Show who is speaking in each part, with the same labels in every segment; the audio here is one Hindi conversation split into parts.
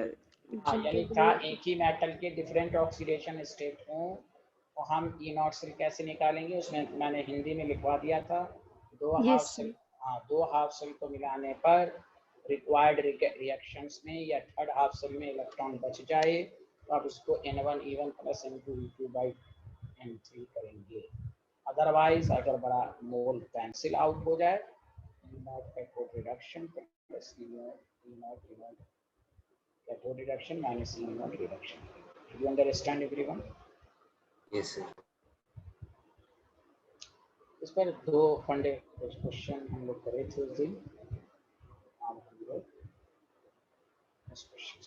Speaker 1: हाँ, यानी था एक ही मेटल के डिफरेंट ऑक्सीडेशन स्टेट हों, और हम ई नॉट सेल कैसे निकालेंगे, उसमें मैंने हिंदी में लिखवा दिया था। दो हाफ सेल, हाँ, दो हाफ सेल को मिलाने पर रिक्वायर्ड रिएक्शंस में या थर्ड हाफ सेल में इलेक्ट्रॉन बच जाए तो आप उसको N1 E1 plus N2 E2 by N3 करेंगे। अदरवाइज अगर बड़ा मोल कैंसिल आउट हो जाए, cathode reduction plus E not cathode reduction minus E naught reduction. Do you understand everyone?
Speaker 2: Yes, sir.
Speaker 1: इस पर दो फंडे क्वेश्चन हम लोग करे थे उस दिन। अब हम लोग इस क्वेश्चन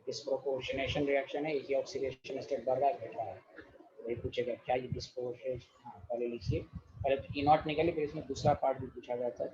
Speaker 1: डिस्प्रोपोर्शनेशन रिएक्शन है, एक ही ऑक्सीडेशन स्टेट बढ़ रहा है घट रहा है, वही पूछेगा क्या ये डिस्प्रोपोर्शनेशन। हाँ, पहले लिखिए, पहले तो E नॉट निकालिए, फिर इसमें दूसरा पार्ट भी पूछा जाता है।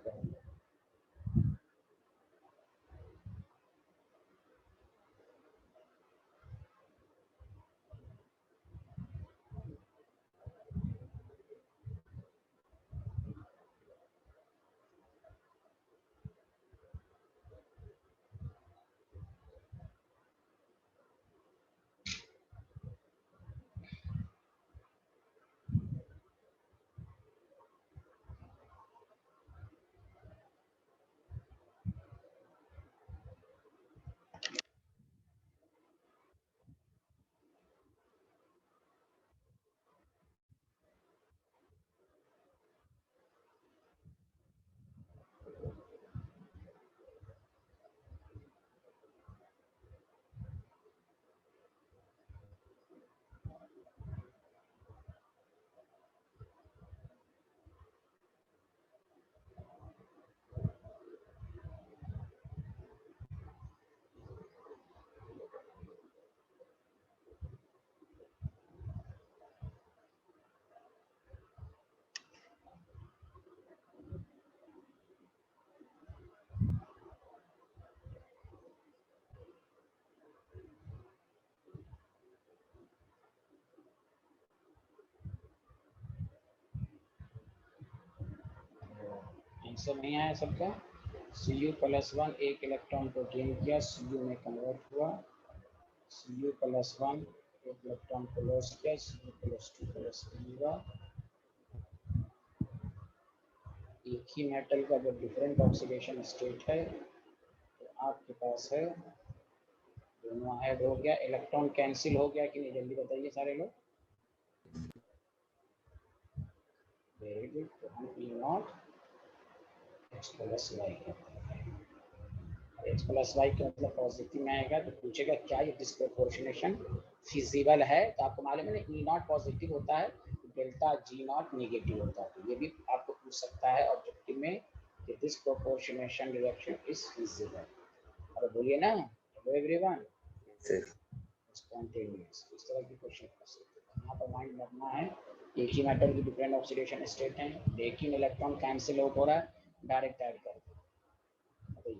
Speaker 1: आंसर नहीं आया सबका। Cu+1 एक इलेक्ट्रॉन को गेन किया, Cu में कन्वर्ट हुआ, Cu+1 एक इलेक्ट्रॉन को लॉस किया, Cu+2 प्लस हुआ। एक ही मेटल का जब डिफरेंट ऑक्सीडेशन स्टेट है तो आपके पास है, दोनों ऐड हो गया, इलेक्ट्रॉन कैंसिल हो गया कि नहीं, जल्दी बताइए सारे लोग। Very good. तो हम E not X plus Y करते हैं। X प्लस वाई का मतलब पॉजिटिव में आएगा तो पूछेगा क्या ये डिस्प्रोपोर्शनेशन फिजिबल है, तो आपको मालूम है ना E नॉट पॉजिटिव होता है, डेल्टा G नॉट नेगेटिव होता है, तो ये भी आपको पूछ सकता है ऑब्जेक्टिव में कि डिस्प्रोपोर्शनेशन रिएक्शन इज फिजिबल। अब बोलिए ना, हेलो एवरीवन। स्पॉन्टेनियस इस तरह के क्वेश्चन कर सकते हैं। यहाँ पर माइंड रखना है, एक ही मेटल की डिफरेंट ऑक्सीडेशन स्टेट है, लेकिन इलेक्ट्रॉन कैंसिल आउट हो रहा है, डायरेक्ट ऐड कर दो।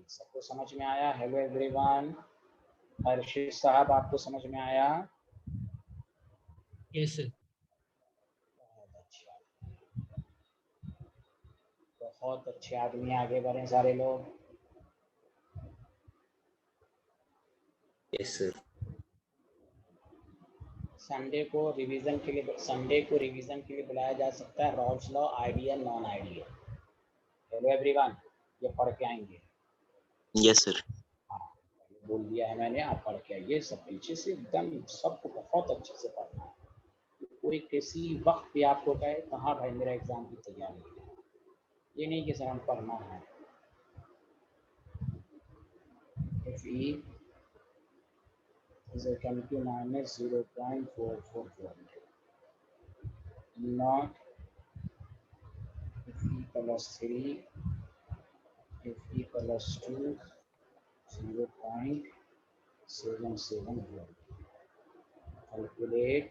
Speaker 1: सबको समझ में आया? Hello everyone. हर्षित साहब आपको समझ में आया?
Speaker 3: Yes sir.
Speaker 1: बहुत अच्छा, बहुत अच्छे आदमी, आगे बढ़े सारे लोग।
Speaker 2: Yes sir.
Speaker 1: संडे को रिवीजन के लिए बुलाया जा सकता है, Rawls law, ideal, non ideal. Hello everyone, ये पढ़ के आएंगे।
Speaker 2: Yes sir.
Speaker 1: हाँ, बोल दिया है मैंने, आप पढ़ के आइए सब पीछे से, एकदम सबको बहुत अच्छे से पढ़ना है। कोई किसी वक्त भी आपको कहे कहाँ भाई मेरा एग्जाम की तैयारी है, ये नहीं कि सर हम पढ़ना है। If E is a chemical minus 0.444, naught Fe plus 3 Fe plus 2 0.77 volt. Calculate,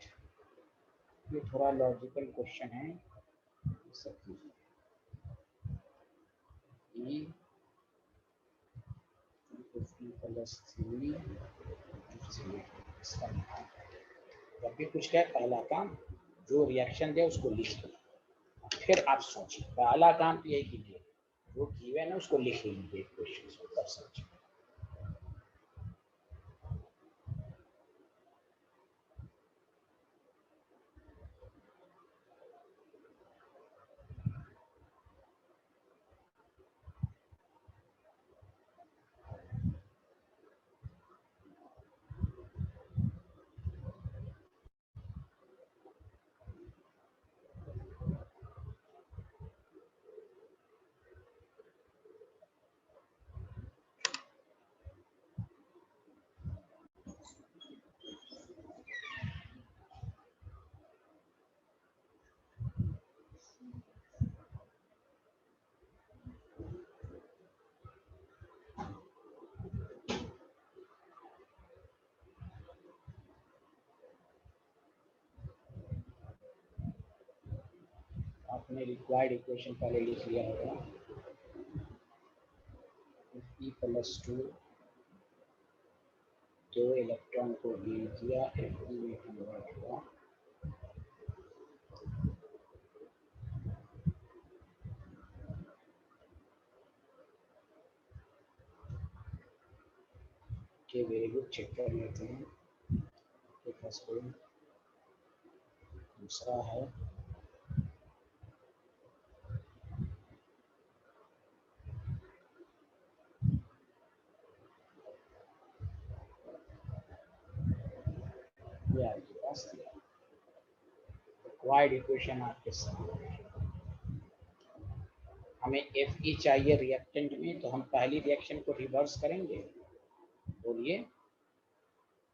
Speaker 1: ये थोड़ा लॉजिकल क्वेश्चन है, सब कीजिए। E प्लस 3 इसका जब भी कुछ कहे पहला काम जो रिएक्शन दे उसको लिख दो, फिर आप सोचिए। पहला काम तो यही कीजिए, जो गिवन है उसको लिख लीजिए क्वेश्चन कर समझिए। आपने रिक्वायर्ड इक्वेशन पहले लिख लिया होगा। Fe प्लस 2 दो इलेक्ट्रॉन को गेन किया, Fe में कन्वर्ट हुआ, के वेरी गुड। चेक कर लेते हैं। दूसरा है ये आपके पास रिक्वायर्ड इक्वेशन आपके सामने। हमें Fe चाहिए रिएक्टेंट में, तो हम पहली रिएक्शन को रिवर्स करेंगे। बोलिए।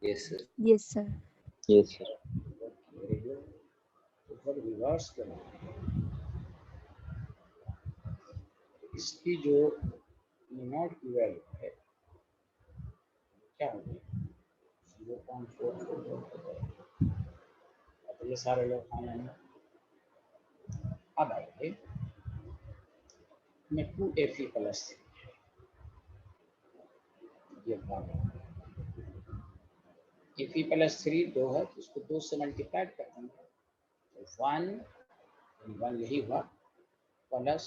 Speaker 2: Yes sir.
Speaker 3: Yes sir.
Speaker 2: Yes sir.
Speaker 1: तो फिर रिवर्स करेंगे, इसकी जो नॉट की वैल्यू है क्या होगी 0.44। तो ये सारे लोग खाने में अब आएंगे में 2Fe प्लस ये Fe प्लस 3 2 है, तो इसको 2 से मल्टीप्लाइड कर देंगे, तो 1 यही हुआ, प्लस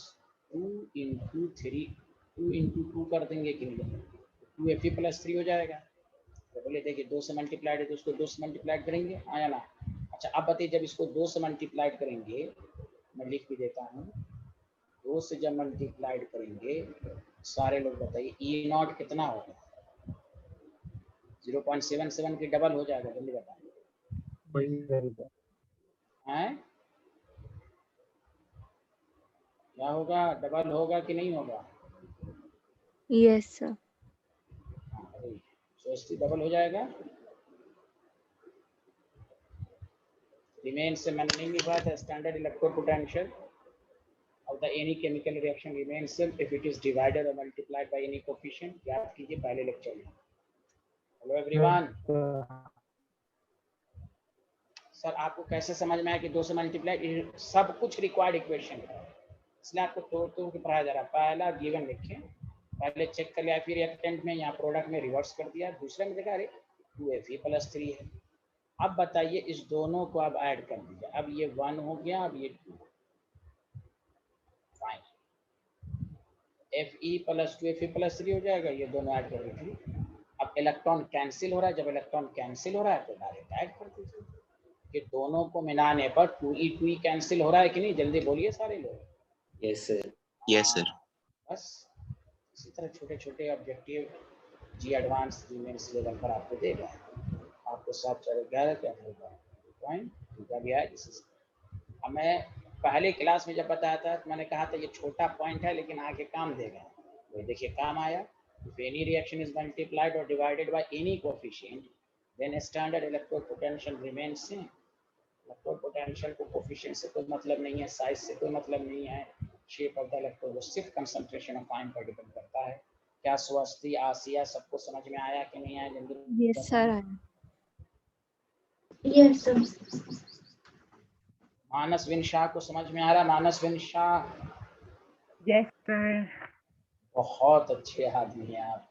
Speaker 1: 2 इंटू 3 2 इंटू 2 कर देंगे कि नहीं, 2Fe प्लस 3 हो जाएगा। तो बोले देखिए 2 से मल्टीप्लाइड है तो उसको 2 से मल्टीप्लाइड करेंगे, आया ना। अच्छा अब बताइए जब इसको 2 से मल्टीप्लाइड करेंगे, मैं लिख भी देता हूँ, 2 से जब मल्टीप्लाइड करेंगे सारे लोग बताइए E नॉट कितना होगा, 0.77 की डबल हो जाएगा, जल्दी बताइए। हैं क्या होगा, डबल होगा कि नहीं होगा?
Speaker 3: Yes sir.
Speaker 1: सोचती डबल हो जाएगा। रिमेन से मैंने नहीं लिखा था, standard electrode potential of the any chemical reaction remains same if it is divided or multiplied by any coefficient। याद कीजिए पहले लेक्चर में। Hello everyone. सर आपको कैसे समझ में आया कि 2 से मल्टीप्लाई, सब कुछ रिक्वायर्ड इक्वेशन है, इसलिए आपको तोड़ के पढ़ाया जा रहा है। पहला गिवन लिखें, पहले चेक कर लिया, फिर रिएक्टेंट में यहाँ प्रोडक्ट में रिवर्स कर दिया, दूसरे में देखा अरे 2Fe प्लस 3 है। अब बताइए इस दोनों को अब ऐड कर दीजिए, अब ये 1 हो गया, अब ये 2, fine. Fe plus 2Fe plus 3 हो जाएगा, ये दोनों ऐड कर दीजिए। अब इलेक्ट्रॉन कैंसिल हो रहा है, जब इलेक्ट्रॉन कैंसिल हो रहा है तो डायरेक्ट ऐड कर दीजिए, कि दोनों को मिलाने पर 2E कैंसिल हो रहा है कि नहीं, जल्दी बोलिए सारे लोग।
Speaker 2: Yes sir. Yes sir.
Speaker 1: बस इसी तरह छोटे छोटे ऑब्जेक्टिव जी एडवांस जी मेंस लेवल पर आपको देगा, आपको 7/11 क्या होगा पॉइंट का भी है। हमें पहले क्लास में जब बताया था तो मैंने कहा था ये छोटा पॉइंट है लेकिन आगे काम देगा, वही देखिए काम आया। If any reaction is multiplied or divided by any coefficient, then standard electrode potential remains same। Electrode potential को कोफिशिएंट से कोई मतलब नहीं है, साइज से कोई मतलब नहीं है, शेप ऑफ द इलेक्ट्रोड, वो सिर्फ कंसंट्रेशन ऑफ आयन पर डिपेंड करता है। क्या स्वस्ति, आसिया सबको समझ में आया कि नहीं आया, जल्दी
Speaker 3: यस सर
Speaker 1: बताएं।
Speaker 3: आया।
Speaker 4: Yes sir.
Speaker 1: मानस विनशाह को समझ में आ रहा है? मानस विनशाह
Speaker 5: Yes, sir.
Speaker 1: बहुत अच्छे आदमी हैं आप,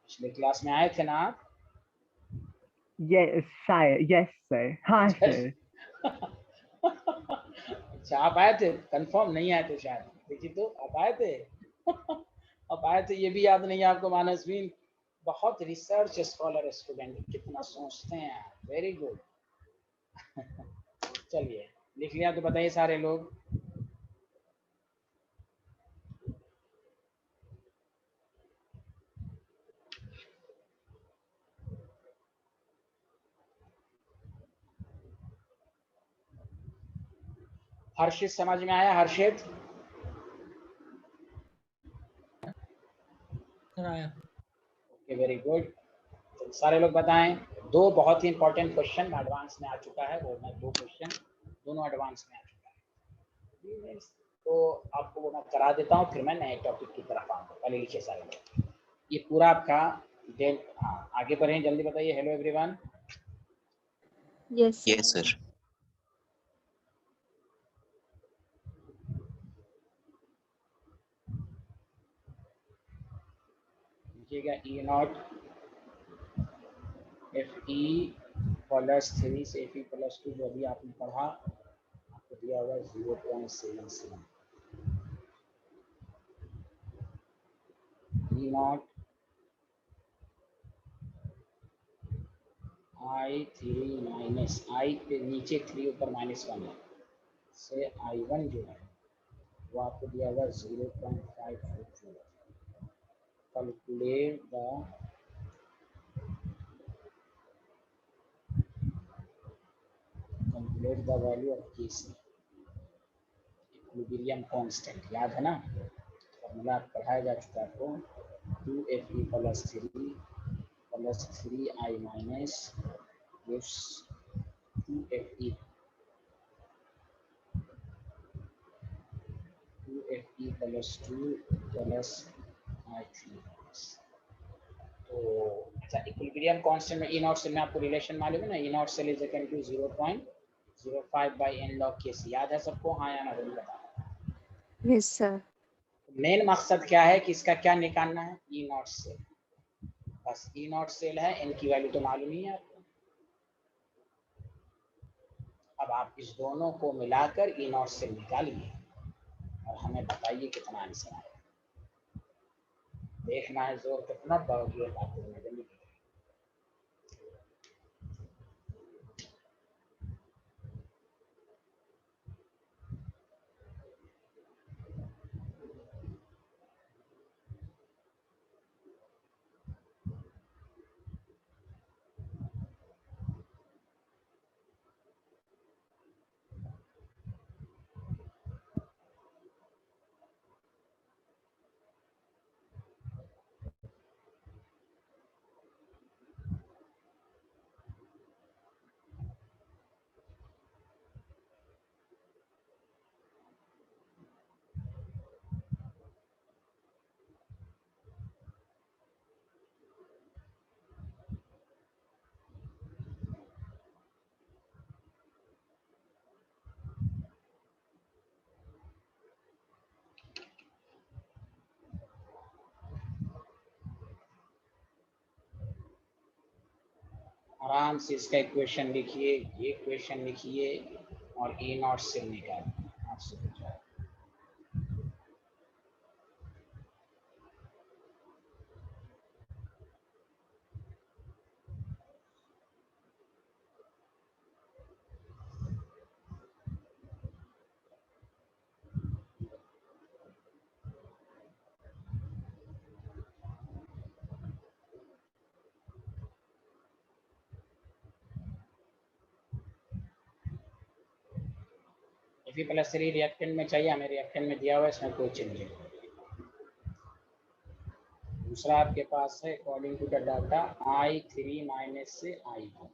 Speaker 1: पिछले क्लास में आए थे ना आप?
Speaker 5: Yes, sir. Yes, sir. Hi, sir.
Speaker 1: अच्छा आप आए थे, कंफर्म नहीं आए थे शायद, देखिए तो आप आए थे। आप आए थे ये भी याद नहीं है आपको? मानसवीन बहुत रिसर्च स्कॉलर स्टूडेंट, कितना सोचते हैं आप, वेरी गुड। चलिए लिख लिया तो बताइए सारे लोग। हर्षित समझ में आया? हर्षित ओके वेरी गुड। तो सारे लोग बताएं। दो बहुत ही इंपॉर्टेंट क्वेश्चन एडवांस में आ चुका है, वो मैं दो क्वेश्चन दोनों एडवांस में आ चुका है, तो आपको वो मैं करा देता हूँ, फिर मैं नए टॉपिक की तरफ आऊँगा। पहले लिखिए सारे लोग, ये पूरा आपका डेल। हाँ आगे बढ़ें, जल्दी बताइए। Hello everyone.
Speaker 3: Yes
Speaker 2: Yes, sir.
Speaker 1: लिखिएगा ई नॉट एफ ई प्लस 3 से एफ ई प्लस 2 जो अभी आपने पढ़ा, आपको दिया हुआ 0.77 ई नॉट I3 माइनस आई पे नीचे 3 ऊपर -1 है से I1 जो है वो आपको दिया हुआ 0.544। Calculate the value of KC equilibrium constant, याद है ना? फॉर्मूला पढ़ाया जा चुका है आपको, 2Fe plus 3I minus gives 2Fe plus 2 plus I3। तो अच्छा, इक्विलिब्रियम कांस्टेंट में ई नॉट सेल में आपको रिलेशन मालूम है ना? E not cell is equal to 0.05 by n log KC, याद है सबको? हाँ या ना जल्दी बताओ।
Speaker 3: Yes sir.
Speaker 1: मेन मकसद क्या है कि इसका क्या निकालना है? ई नॉट सेल, बस ई नॉट सेल है, n की वैल्यू तो मालूम ही है आपको। अब आप इस दोनों को मिलाकर ई नॉट सेल निकालिए और हमें बताइए कितना आंसर आएगा। देखना है जोर कितना बढ़ोगे बातों में, जल्दी। आराम से इसका इक्वेशन लिखिए, ये इक्वेशन लिखिए और ई नॉट सेल निकालिए, आपसे पूछा है। Fe+3 रिएक्टेंट में चाहिए हमें, रिएक्टेंट में दिया हुआ है, इसमें कोई चेंज नहीं। दूसरा आपके पास है according to the data I3 minus से I1,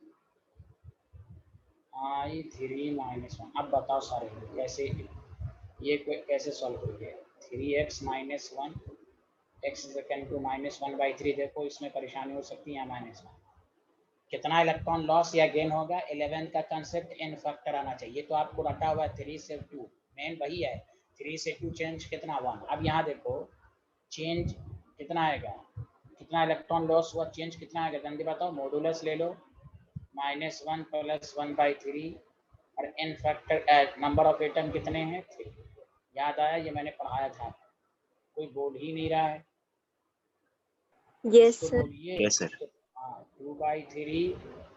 Speaker 1: I3 - 1। अब बताओ सारे कैसे, ये कैसे सॉल्व करोगे? 3x - 1 x is equal to -1/3। देखो इसमें परेशानी हो सकती है, -1 कितना इलेक्ट्रॉन लॉस या गेन होगा? 11 का कंसेप्ट n फैक्टर आना चाहिए, तो आपको रटा हुआ है 3 से 2, मेन वही है। 3 से 2 चेंज कितना? 1। अब यहाँ देखो चेंज कितना आएगा, कितना इलेक्ट्रॉन लॉस हुआ, चेंज कितना आएगा जल्दी बताओ। मॉडुलस ले लो, -1 + 1/3 और n factor number of atom कितने हैं? 3। याद आया? ये मैंने पढ़ाया था, कोई बोल ही नहीं रहा है।
Speaker 3: Yes,
Speaker 1: कुछ तो
Speaker 3: sir.
Speaker 1: बोलिए।
Speaker 2: Yes, sir.
Speaker 1: 2/3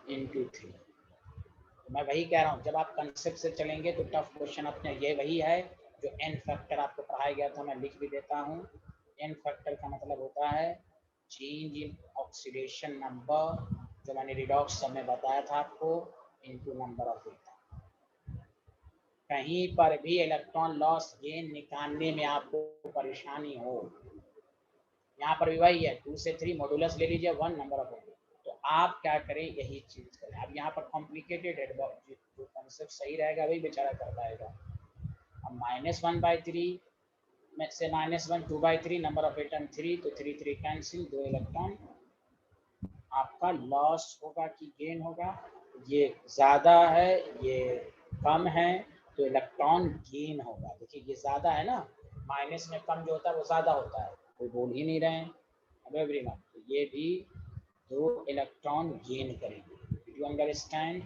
Speaker 1: × 3। मैं वही कह रहा हूँ, जब आप कंसेप्ट से चलेंगे तो टफ क्वेश्चन अपने ये वही है जो n फैक्टर आपको पढ़ाया गया था। मैं लिख भी देता हूँ। n फैक्टर का मतलब होता है चेंज इन ऑक्सीडेशन नंबर, जो मैंने रिडॉक्स सब में बताया था आपको, इनटू नंबर ऑफ एटम। कहीं पर भी इलेक्ट्रॉन लॉस गेन निकालने में आपको परेशानी हो, यहाँ पर भी वही है, 2 से 3 मॉडुलस ले लीजिए, 1 नंबर ऑफ एटम। तो आप क्या करें, यही चीज करें। अब यहाँ पर कॉम्प्लिकेटेड है, जो कंसेप्ट सही रहेगा वही बेचारा कर पाएगा। अब -1/3 में से -1 2/3 नंबर ऑफ एटम 3, तो 3 3 कैंसिल, 2 इलेक्ट्रॉन आपका लॉस होगा कि गेन होगा। ये ज्यादा है, ये कम है, तो इलेक्ट्रॉन गेन होगा। देखिए ये ज्यादा है ना, माइनस में कम जो होता है वो ज्यादा होता है, कोई बोल ही नहीं रहे हैं। अब एवरीवन, तो ये भी 2 इलेक्ट्रॉन गेन करेंगे। Did you understand?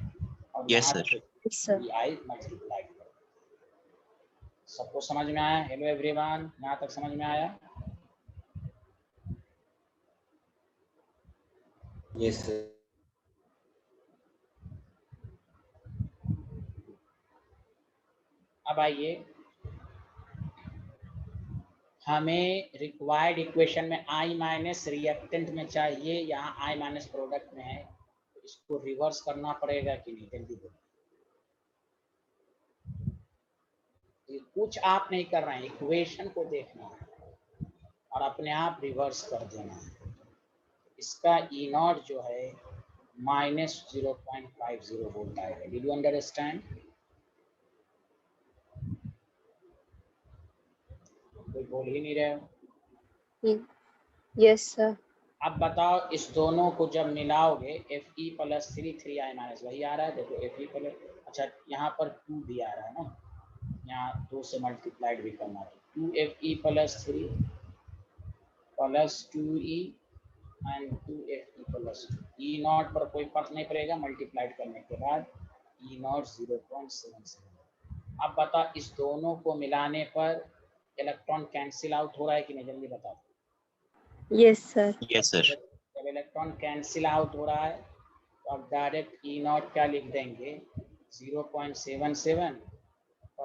Speaker 1: और
Speaker 2: Yes,
Speaker 1: यहाँ
Speaker 2: sir.
Speaker 1: पे
Speaker 3: Yes, sir.
Speaker 1: I मल्टीप्लाई करो। सबको समझ में आया? हेलो एवरीवन, यहाँ तक समझ में आया?
Speaker 2: Yes, sir.
Speaker 1: अब आइए, हमें रिक्वायर्ड इक्वेशन में I माइनस रिएक्टेंट में चाहिए, यहाँ I माइनस प्रोडक्ट में है, तो इसको रिवर्स करना पड़ेगा कि नहीं? जल्दी बोलो। कुछ आप नहीं कर रहे हैं, इक्वेशन को देखना है और अपने आप रिवर्स कर देना है। इसका E0 जो है -0.50 वोल्ट आएगा। Did you understand? कोई बोल ही नहीं रहे हो।
Speaker 3: Yes, sir.
Speaker 1: अब बताओ, इस दोनों को जब मिलाओगे Fe + 3 3I - वही आ रहा है। देखो Fe प्लस, अच्छा यहाँ पर 2 भी आ रहा है ना, यहाँ 2 से मल्टीप्लाइड भी करना है, 2Fe + 3 + 2E and 2Fe + 2। E0 पर कोई फर्क नहीं पड़ेगा, मल्टीप्लाइड करने के बाद E0 0.77। अब बता, इस दोनों को मिलाने पर इलेक्ट्रॉन कैंसिल आउट हो रहा है कि नहीं? जल्दी बताओ।
Speaker 3: Yes, sir.
Speaker 2: Yes, sir.
Speaker 1: जब इलेक्ट्रॉन कैंसिल आउट हो रहा है तो अब डायरेक्ट E0 क्या लिख देंगे? 0.77 ±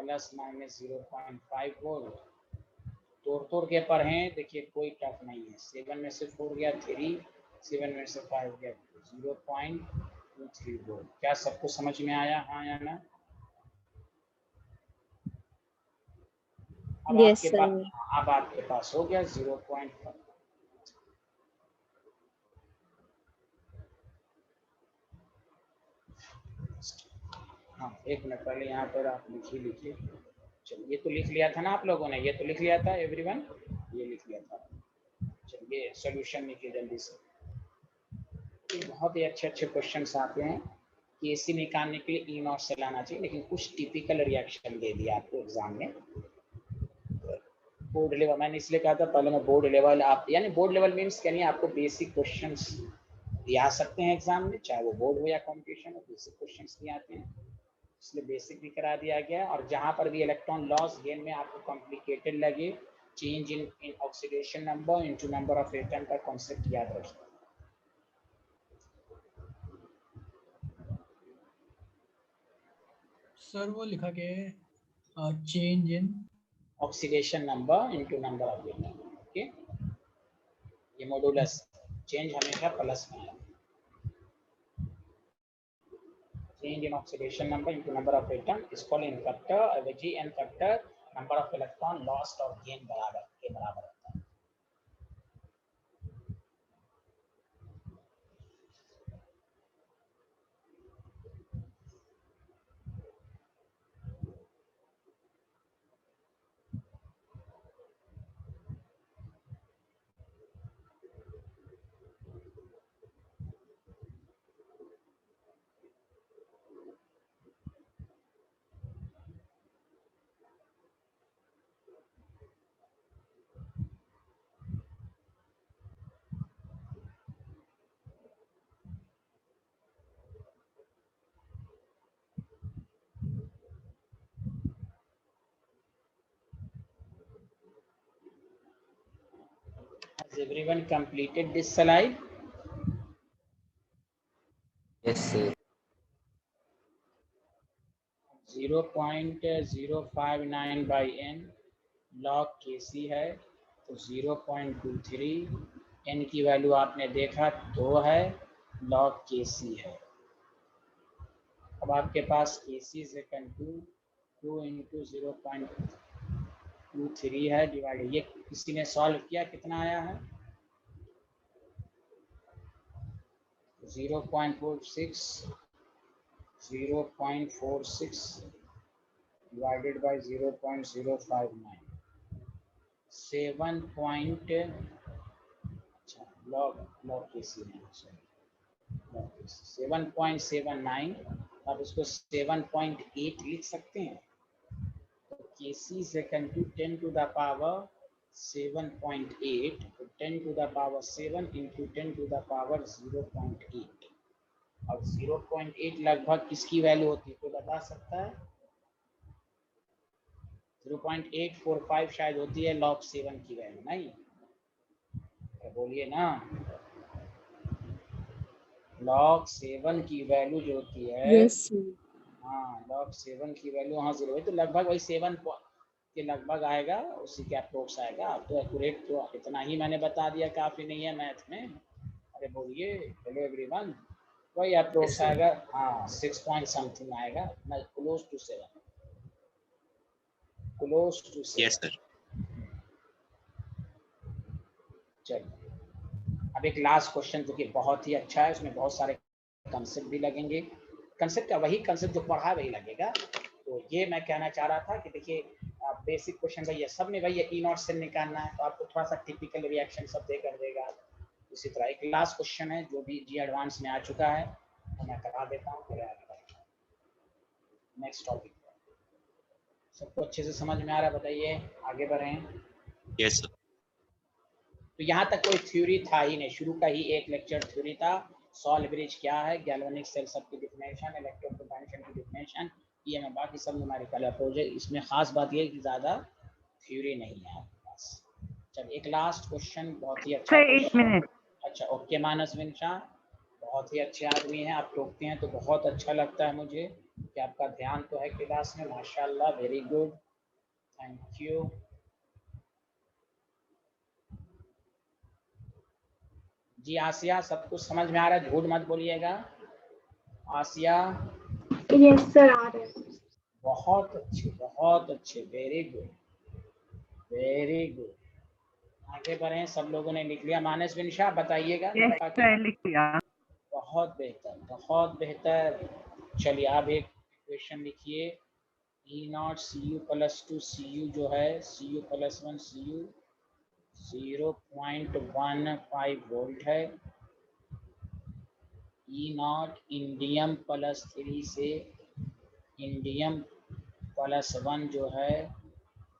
Speaker 1: 0.5 वोल्ट। तोड़ के पढ़ें, देखिए कोई टफ नहीं है। 7 में से 4 गया 3, 7 में से 5 गया 0.23 वोल्ट। क्या सबको समझ में आया? हाँ या ना? अब
Speaker 3: Yes,
Speaker 1: आपके
Speaker 3: sir.
Speaker 1: पास, अब आपके पास हो गया 0.5। हाँ, एक मिनट पहले यहाँ पर आप लिख ही लीजिए। चलिए, ये तो लिख लिया था ना आप लोगों ने, ये तो लिख लिया था एवरीवन, ये लिख लिया था। चलिए सॉल्यूशन लिखिए जल्दी से। बहुत ही अच्छे अच्छे क्वेश्चंस आते हैं कि एसी निकालने के लिए E0 से लाना चाहिए, लेकिन कुछ टिपिकल रिएक्शन दे दिया आपको एग्जाम में। बोर्ड लेवल, मैंने इसलिए कहा था पहले मैं बोर्ड लेवल, आप यानी बोर्ड लेवल मीन्स यानी आपको बेसिक क्वेश्चंस भी आ सकते हैं एग्जाम में, चाहे वो बोर्ड हो या कॉम्पिटिशन हो, बेसिक क्वेश्चंस भी आते हैं, इसलिए बेसिक भी करा दिया गया। और जहां पर भी इलेक्ट्रॉन लॉस गेन में आपको कॉम्प्लिकेटेड लगे, change in oxidation number into number of atom का कॉन्सेप्ट याद रखिए।
Speaker 4: सर वो लिखा के change in
Speaker 1: oxidation number into number of atom, okay. ये मॉडुलस चेंज हमेशा प्लस में है। Change in oxidation number into number of atom is called n factor, और G n factor number of electron lost और gain बराबर के बराबर होता है। everyone completed this slide?
Speaker 2: Yes, sir.
Speaker 1: 0.059 by n log kc है, तो 0.23 n की वैल्यू आपने देखा 2 है, log kc है। अब आपके पास kc is equal to 2 into 0.23 है डिवाइड, ये किसी ने सॉल्व किया, कितना आया है? 0.46 divided by 0.059 7 point, अच्छा log kc नहीं, log kc 7.79, आप इसको 7.8 लिख सकते हैं। तो kc is equal to 10 to the power 7.8, तो 10 to the power 7 into 10 to the power 0.8। अब 0.8 लगभग किसकी वैल्यू होती है, कोई बता सकता है? 0.845 शायद होती है log 7 की वैल्यू, नहीं? तो बोलिए ना, log 7 की वैल्यू जो होती है,
Speaker 3: Yes, sir.
Speaker 1: हाँ log 7 की वैल्यू हाँ 0 है, तो लगभग वही 7 के लगभग आएगा, उसी के अप्रोक्स आएगा। अब तो एक्यूरेट तो इतना ही मैंने बता दिया, काफी नहीं है मैथ में। अरे बोलिए, हेलो एवरीवन, वही अप्रोक्स
Speaker 2: Yes, sir.
Speaker 1: आएगा, हाँ 6 पॉइंट समथिंग आएगा, close to 7, close to 7।
Speaker 2: Yes, sir.
Speaker 1: चलिए, अब एक लास्ट क्वेश्चन जो कि बहुत ही अच्छा है, उसमें बहुत सारे कंसेप्ट भी लगेंगे। कंसेप्ट का वही कंसेप्ट जो पढ़ा वही लगेगा। तो ये मैं कहना चाह रहा था कि देखिए बेसिक क्वेश्चन भैया सब में भैया ई नॉट से निकालना है, तो आपको थोड़ा सा टिपिकल रिएक्शन सब दे कर देगा। इसी तरह एक लास्ट क्वेश्चन है जो भी जी एडवांस में आ चुका है, तो मैं करा देता हूँ। नेक्स्ट टॉपिक सबको अच्छे से समझ में आ रहा है? बताइए, आगे बढ़ें।
Speaker 2: Yes, sir.
Speaker 1: तो यहाँ तक कोई थ्योरी था ही नहीं, शुरू का ही एक लेक्चर थ्योरी था। सॉल्व ब्रिज क्या है, गैल्वेनिक सेल सब की डिफिनेशन, इलेक्ट्रोपोटेंशियल की डिफिनेशन, ये मैं बाकी सब न्यूमेरिकल अप्रोच है। इसमें खास बात ये है कि ज़्यादा थ्योरी नहीं है आपके पास। चलिए एक लास्ट क्वेश्चन, बहुत ही अच्छा
Speaker 5: Sir, 8
Speaker 1: क्वेश्चन।
Speaker 5: minutes.
Speaker 1: अच्छा ओके मानस विंशा, बहुत ही अच्छे आदमी हैं, आप टोकते हैं तो बहुत अच्छा लगता है मुझे कि आपका ध्यान तो है क्लास में, माशाल्लाह, वेरी गुड, थैंक यू। जी आसिया, सब कुछ समझ में आ रहा है, झूठ मत बोलिएगा। आसिया,
Speaker 3: Yes, sir. आ रहे हैं।
Speaker 1: बहुत अच्छे, वेरी गुड, वेरी गुड। आगे बढ़े, सब लोगों ने लिख लिया। मानस विंशा बताइएगा।
Speaker 5: Yes, sir, लिख लिया।
Speaker 1: बहुत बेहतर, बहुत बेहतर। चलिए आप एक क्वेश्चन लिखिए। E not C U plus 2 C U जो है, C U plus 1 C U 0.15 volt है। ई नॉट इंडियम प्लस 3 से इंडियम प्लस 1 जो है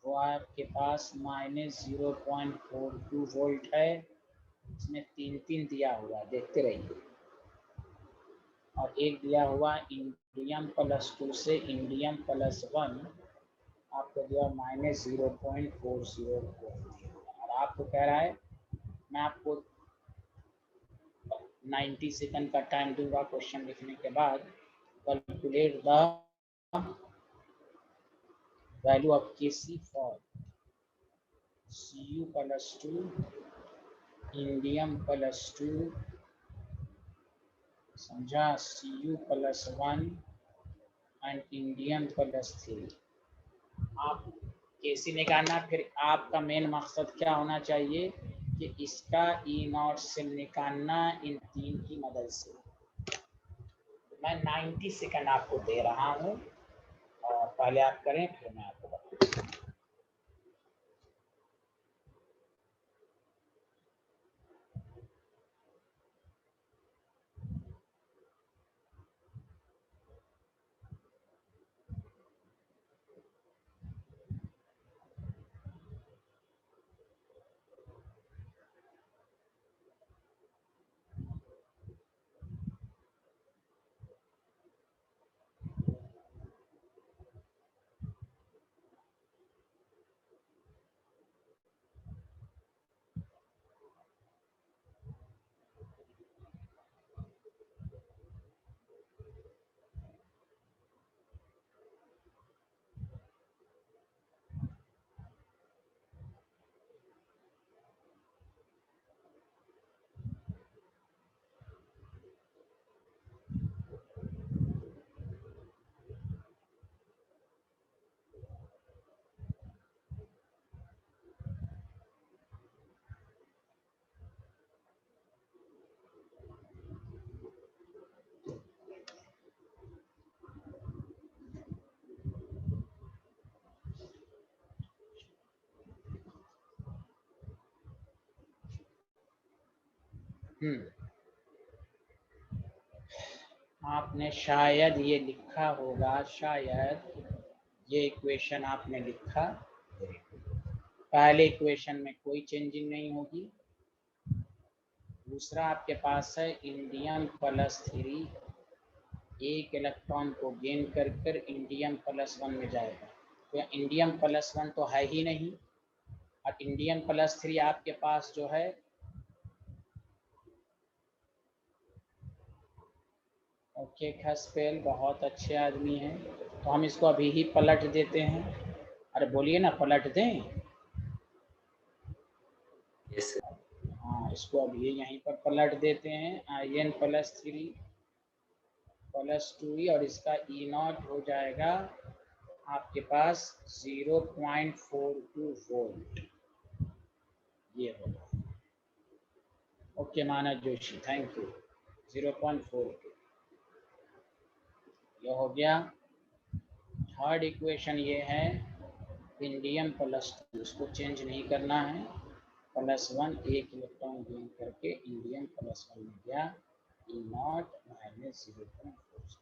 Speaker 1: वो आपके पास -0.42 वोल्ट है। इसमें 3 दिया हुआ, देखते रहिए। और एक दिया हुआ इंडियम प्लस 2 से इंडियम प्लस 1, आपको दिया -0.40 वोल्ट। और आपको कह रहा है, मैं आपको 90 सेकंड का टाइम दूंगा क्वेश्चन लिखने के बाद। Calculate the value of KC for Cu plus 2 indium plus 2, समझा, Cu plus 1 and indium plus 3। आप केसी निकालना, फिर आपका मेन मकसद क्या होना चाहिए कि इसका ई नॉट से निकालना इन 3 की मदद से। मैं 90 सेकंड आपको दे रहा हूँ, और पहले आप करें फिर मैं आपको बताऊँ। आपने शायद ये लिखा होगा, शायद ये इक्वेशन आपने लिखा। पहले इक्वेशन में कोई चेंजिंग नहीं होगी। दूसरा आपके पास है इंडियम +3 एक इलेक्ट्रॉन को गेन कर कर इंडियम +1 में जाएगा। तो इंडियम +1 तो है ही नहीं, और इंडियम +3 आपके पास जो है ओके खसपेल बहुत अच्छे आदमी हैं, तो हम इसको अभी ही पलट देते हैं। अरे बोलिए ना, पलट दें।
Speaker 2: Yes sir.
Speaker 1: हाँ, इसको अभी यहीं पर पलट देते हैं। In +3 +2 और इसका E0 हो जाएगा आपके पास 0.42 वोल्ट। ये होगा। Okay Manav Joshi, thank you. 0.42 ये हो गया। थर्ड इक्वेशन ये है इंडियम +2, इसको चेंज नहीं करना है। +1 एक इलेक्ट्रॉन गेन करके इंडियम +1 में गया, E0 -0.4।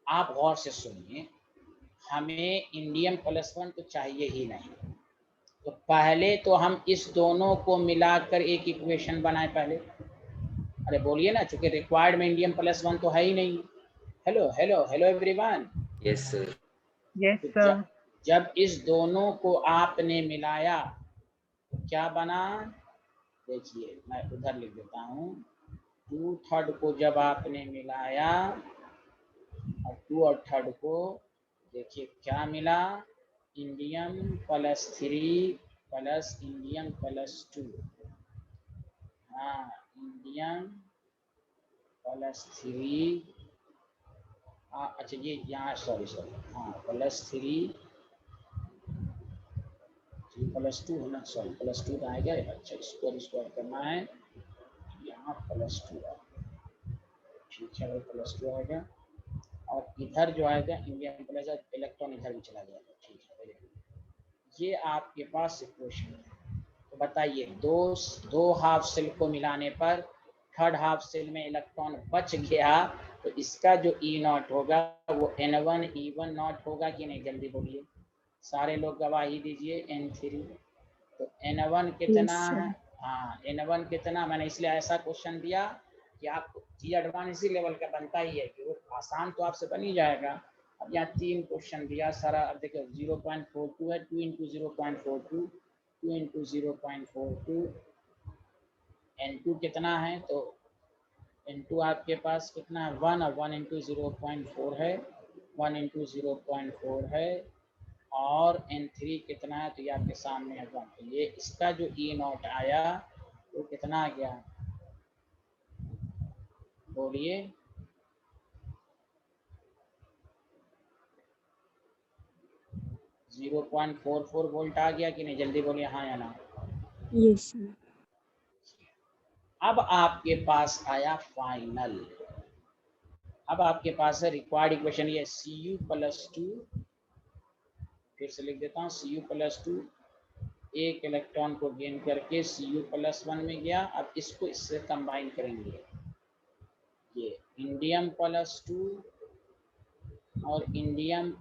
Speaker 1: आप गौर से सुनिए, हमें इंडियम +1 तो चाहिए ही नहीं, तो पहले तो हम इस दोनों को मिलाकर एक इक्वेशन बनाए पहले। अरे बोलिए ना, चूंकि रिक्वायर्ड में इंडियम +1 तो है ही नहीं। Hello hello hello everyone.
Speaker 2: Yes sir.
Speaker 5: Yes,
Speaker 1: तो
Speaker 5: sir.
Speaker 1: जब इस दोनों को आपने मिलाया तो क्या बना, देखिए मैं उधर लिख देता हूँ। 2/3 को जब आपने मिलाया और 2 और 3 को, देखिए क्या मिला, इंडियम +3 प्लस इंडियम +2। हाँ, इंडियम +3, अच्छा ये यहाँ सॉरी हाँ +3 +2 है ना, सॉरी +2 का आएगा। अच्छा स्क्वायर करना है, यहाँ +2 ठीक है, +2 आएगा। और इधर जो आएगा इंडियन प्लस, इलेक्ट्रॉन इधर भी चला जाएगा। ठीक है, वेरी गुड। ये आपके पास इक्वेशन है। तो बताइए, दो हाफ सेल को मिलाने पर थर्ड हाफ सेल में इलेक्ट्रॉन बच गया, तो इसका जो E0 होगा वो N1 E1 नॉट होगा कि नहीं, जल्दी बोलिए। सारे लोग गवाही दीजिए। N3 तो N1 कितना है? हाँ, N1 कितना, मैंने इसलिए ऐसा क्वेश्चन दिया कि आपको जी एडवांस इसी लेवल का बनता ही है कि वो आसान तो आपसे बन ही जाएगा। अब यहाँ 3 क्वेश्चन दिया सारा। अब देखो 0.42 है, 2 × 0.42, 2 × 0.42, N2 कितना है, तो N2 आपके पास कितना है 1, और 1 × 0.4 है, 1 × 0.4 है, और N3 कितना है, तो ये आपके सामने है 1। तो ये इसका जो E0 आया वो कितना आ गया, बोलिए। जीरो 0.44 वोल्ट आ गया कि नहीं, जल्दी बोलिए हाँ या ना।
Speaker 3: Yes, sir.
Speaker 1: अब आपके पास आया फाइनल। अब आपके पास है रिक्वायर्ड इक्वेशन, ये Cu +2, फिर से लिख देता हूँ Cu +2 एक इलेक्ट्रॉन को गेन करके Cu +1 में गया। अब इसको इससे कंबाइन करेंगे, ये इंडियम +2 और इंडियम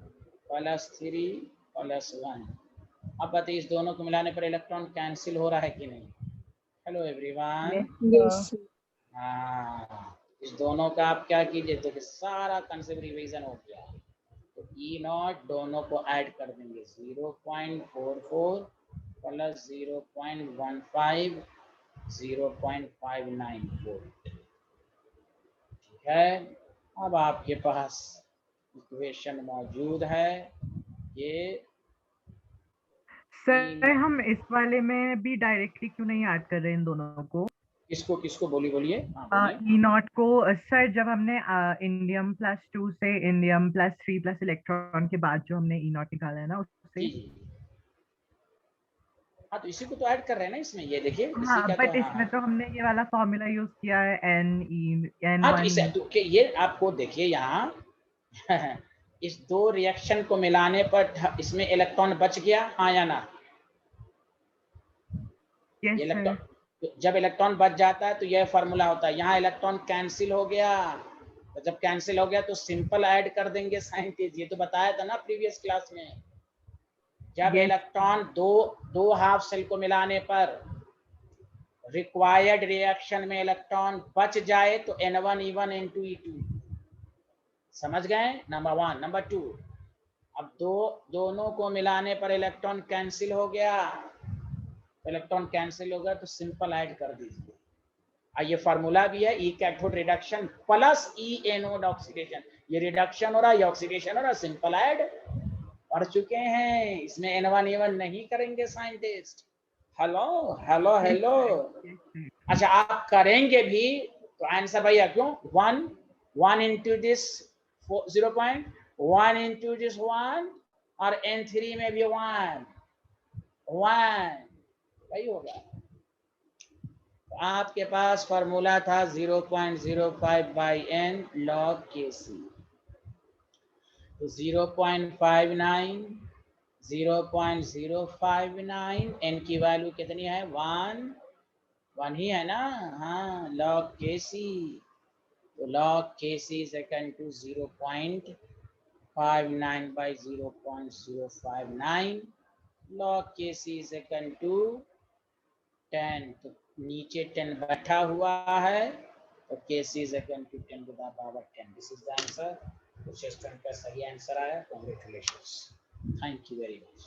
Speaker 1: +3 +1। अब बताइए, इस दोनों को मिलाने पर इलेक्ट्रॉन कैंसिल हो रहा है कि नहीं। Hello everyone.
Speaker 5: Yes,
Speaker 3: Yes,
Speaker 5: sir.
Speaker 3: sir.
Speaker 1: हाँ, इस दोनों का आप क्या कीजिए, देखिए सारा कंसेप्ट रिवीजन हो गया। तो E0 दोनों को ऐड कर देंगे, 0.44 + 0.15 0.59 वोल्ट। ठीक है, अब आपके पास इक्वेशन मौजूद है। ये
Speaker 5: सर हम इस वाले में भी डायरेक्टली क्यों नहीं ऐड कर रहे हैं इन दोनों को?
Speaker 1: किसको किसको बोलिए। हाँ बोलिए।
Speaker 5: E0 को सर, जब हमने इंडियम +2 से इंडियम +3 प्लस इलेक्ट्रॉन के बाद जो हमने E0 निकाला है ना, उससे।
Speaker 1: जी जी, हाँ तो इसी को तो ऐड कर रहे हैं ना इसमें, ये देखिए इसी
Speaker 5: हाँ,
Speaker 1: का
Speaker 5: बट
Speaker 1: तो।
Speaker 5: इसमें तो हमने ये वाला फॉर्मूला यूज किया है
Speaker 1: हाँ तो
Speaker 5: N1।
Speaker 1: इसे तो ये आपको देखिए यहाँ इस दो रिएक्शन को मिलाने पर इसमें इलेक्ट्रॉन बच गया, हाँ या ना।
Speaker 5: यस
Speaker 1: ये
Speaker 5: सर।
Speaker 1: इलेक्ट्रॉन तो जब इलेक्ट्रॉन बच जाता है तो यह फॉर्मूला होता है। यहाँ इलेक्ट्रॉन कैंसिल हो गया, तो जब कैंसिल हो गया तो सिंपल ऐड कर देंगे साइंटिस्ट, ये तो बताया था ना प्रीवियस क्लास में। जब इलेक्ट्रॉन दो हाफ शेल को मिलाने पर रिक्वायर्ड रिएक्शन में इलेक्ट्रॉन बच जाए तो N1E1 N2 E2, समझ गए? नंबर 1। नंबर 2, अब दोनों को मिलाने पर इलेक्ट्रॉन कैंसिल हो गया, इलेक्ट्रॉन कैंसिल हो गया तो सिंपल ऐड कर दीजिए। ये फार्मूला भी है, ई कैथोड रिडक्शन प्लस ई एनोड ऑक्सीडेशन। ये रिडक्शन हो रहा है, ये ऑक्सीडेशन हो रहा है, सिंपल ऐड पढ़ चुके हैं। इसमें N1E1 नहीं करेंगे साइंटिस्ट। Hello hello hello. अच्छा आप करेंगे भी तो आंसर भैया क्यों 1 इंटू दिस 0.1 इंटू दिस 1 और N3 में भी 1 वही होगा। तो आपके पास फॉर्मूला था 0.05 बाई n log Kc, तो 0.59 n की वैल्यू कितनी है 1 ही है ना, हाँ log Kc, तो log Kc is equal to 0.59 by 0.059, log Kc is equal to 10, तो नीचे 10 बैठा हुआ है तो Kc is equal to 10 to the power 10। This is the answer. Question का सही आंसर आया, congratulations, thank you very much.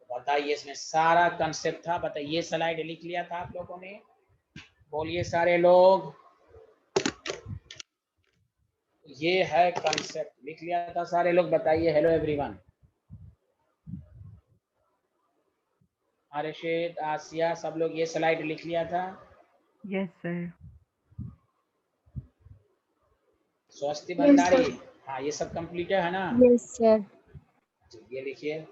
Speaker 1: बताइए इसमें सारा कंसेप्ट था, बताइए ये स्लाइड लिख लिया था आप लोगों ने? बोलिए सारे लोग, ये है कंसेप्ट, लिख लिया था सारे लोग? बताइए हेलो एवरीवन। अर्शित, आसिया, सब लोग ये स्लाइड लिख लिया था?
Speaker 5: Yes sir.
Speaker 1: स्वस्ति भंडारी, हाँ ये सब कंप्लीट है ना?
Speaker 3: Yes sir.
Speaker 1: ये लिखिए।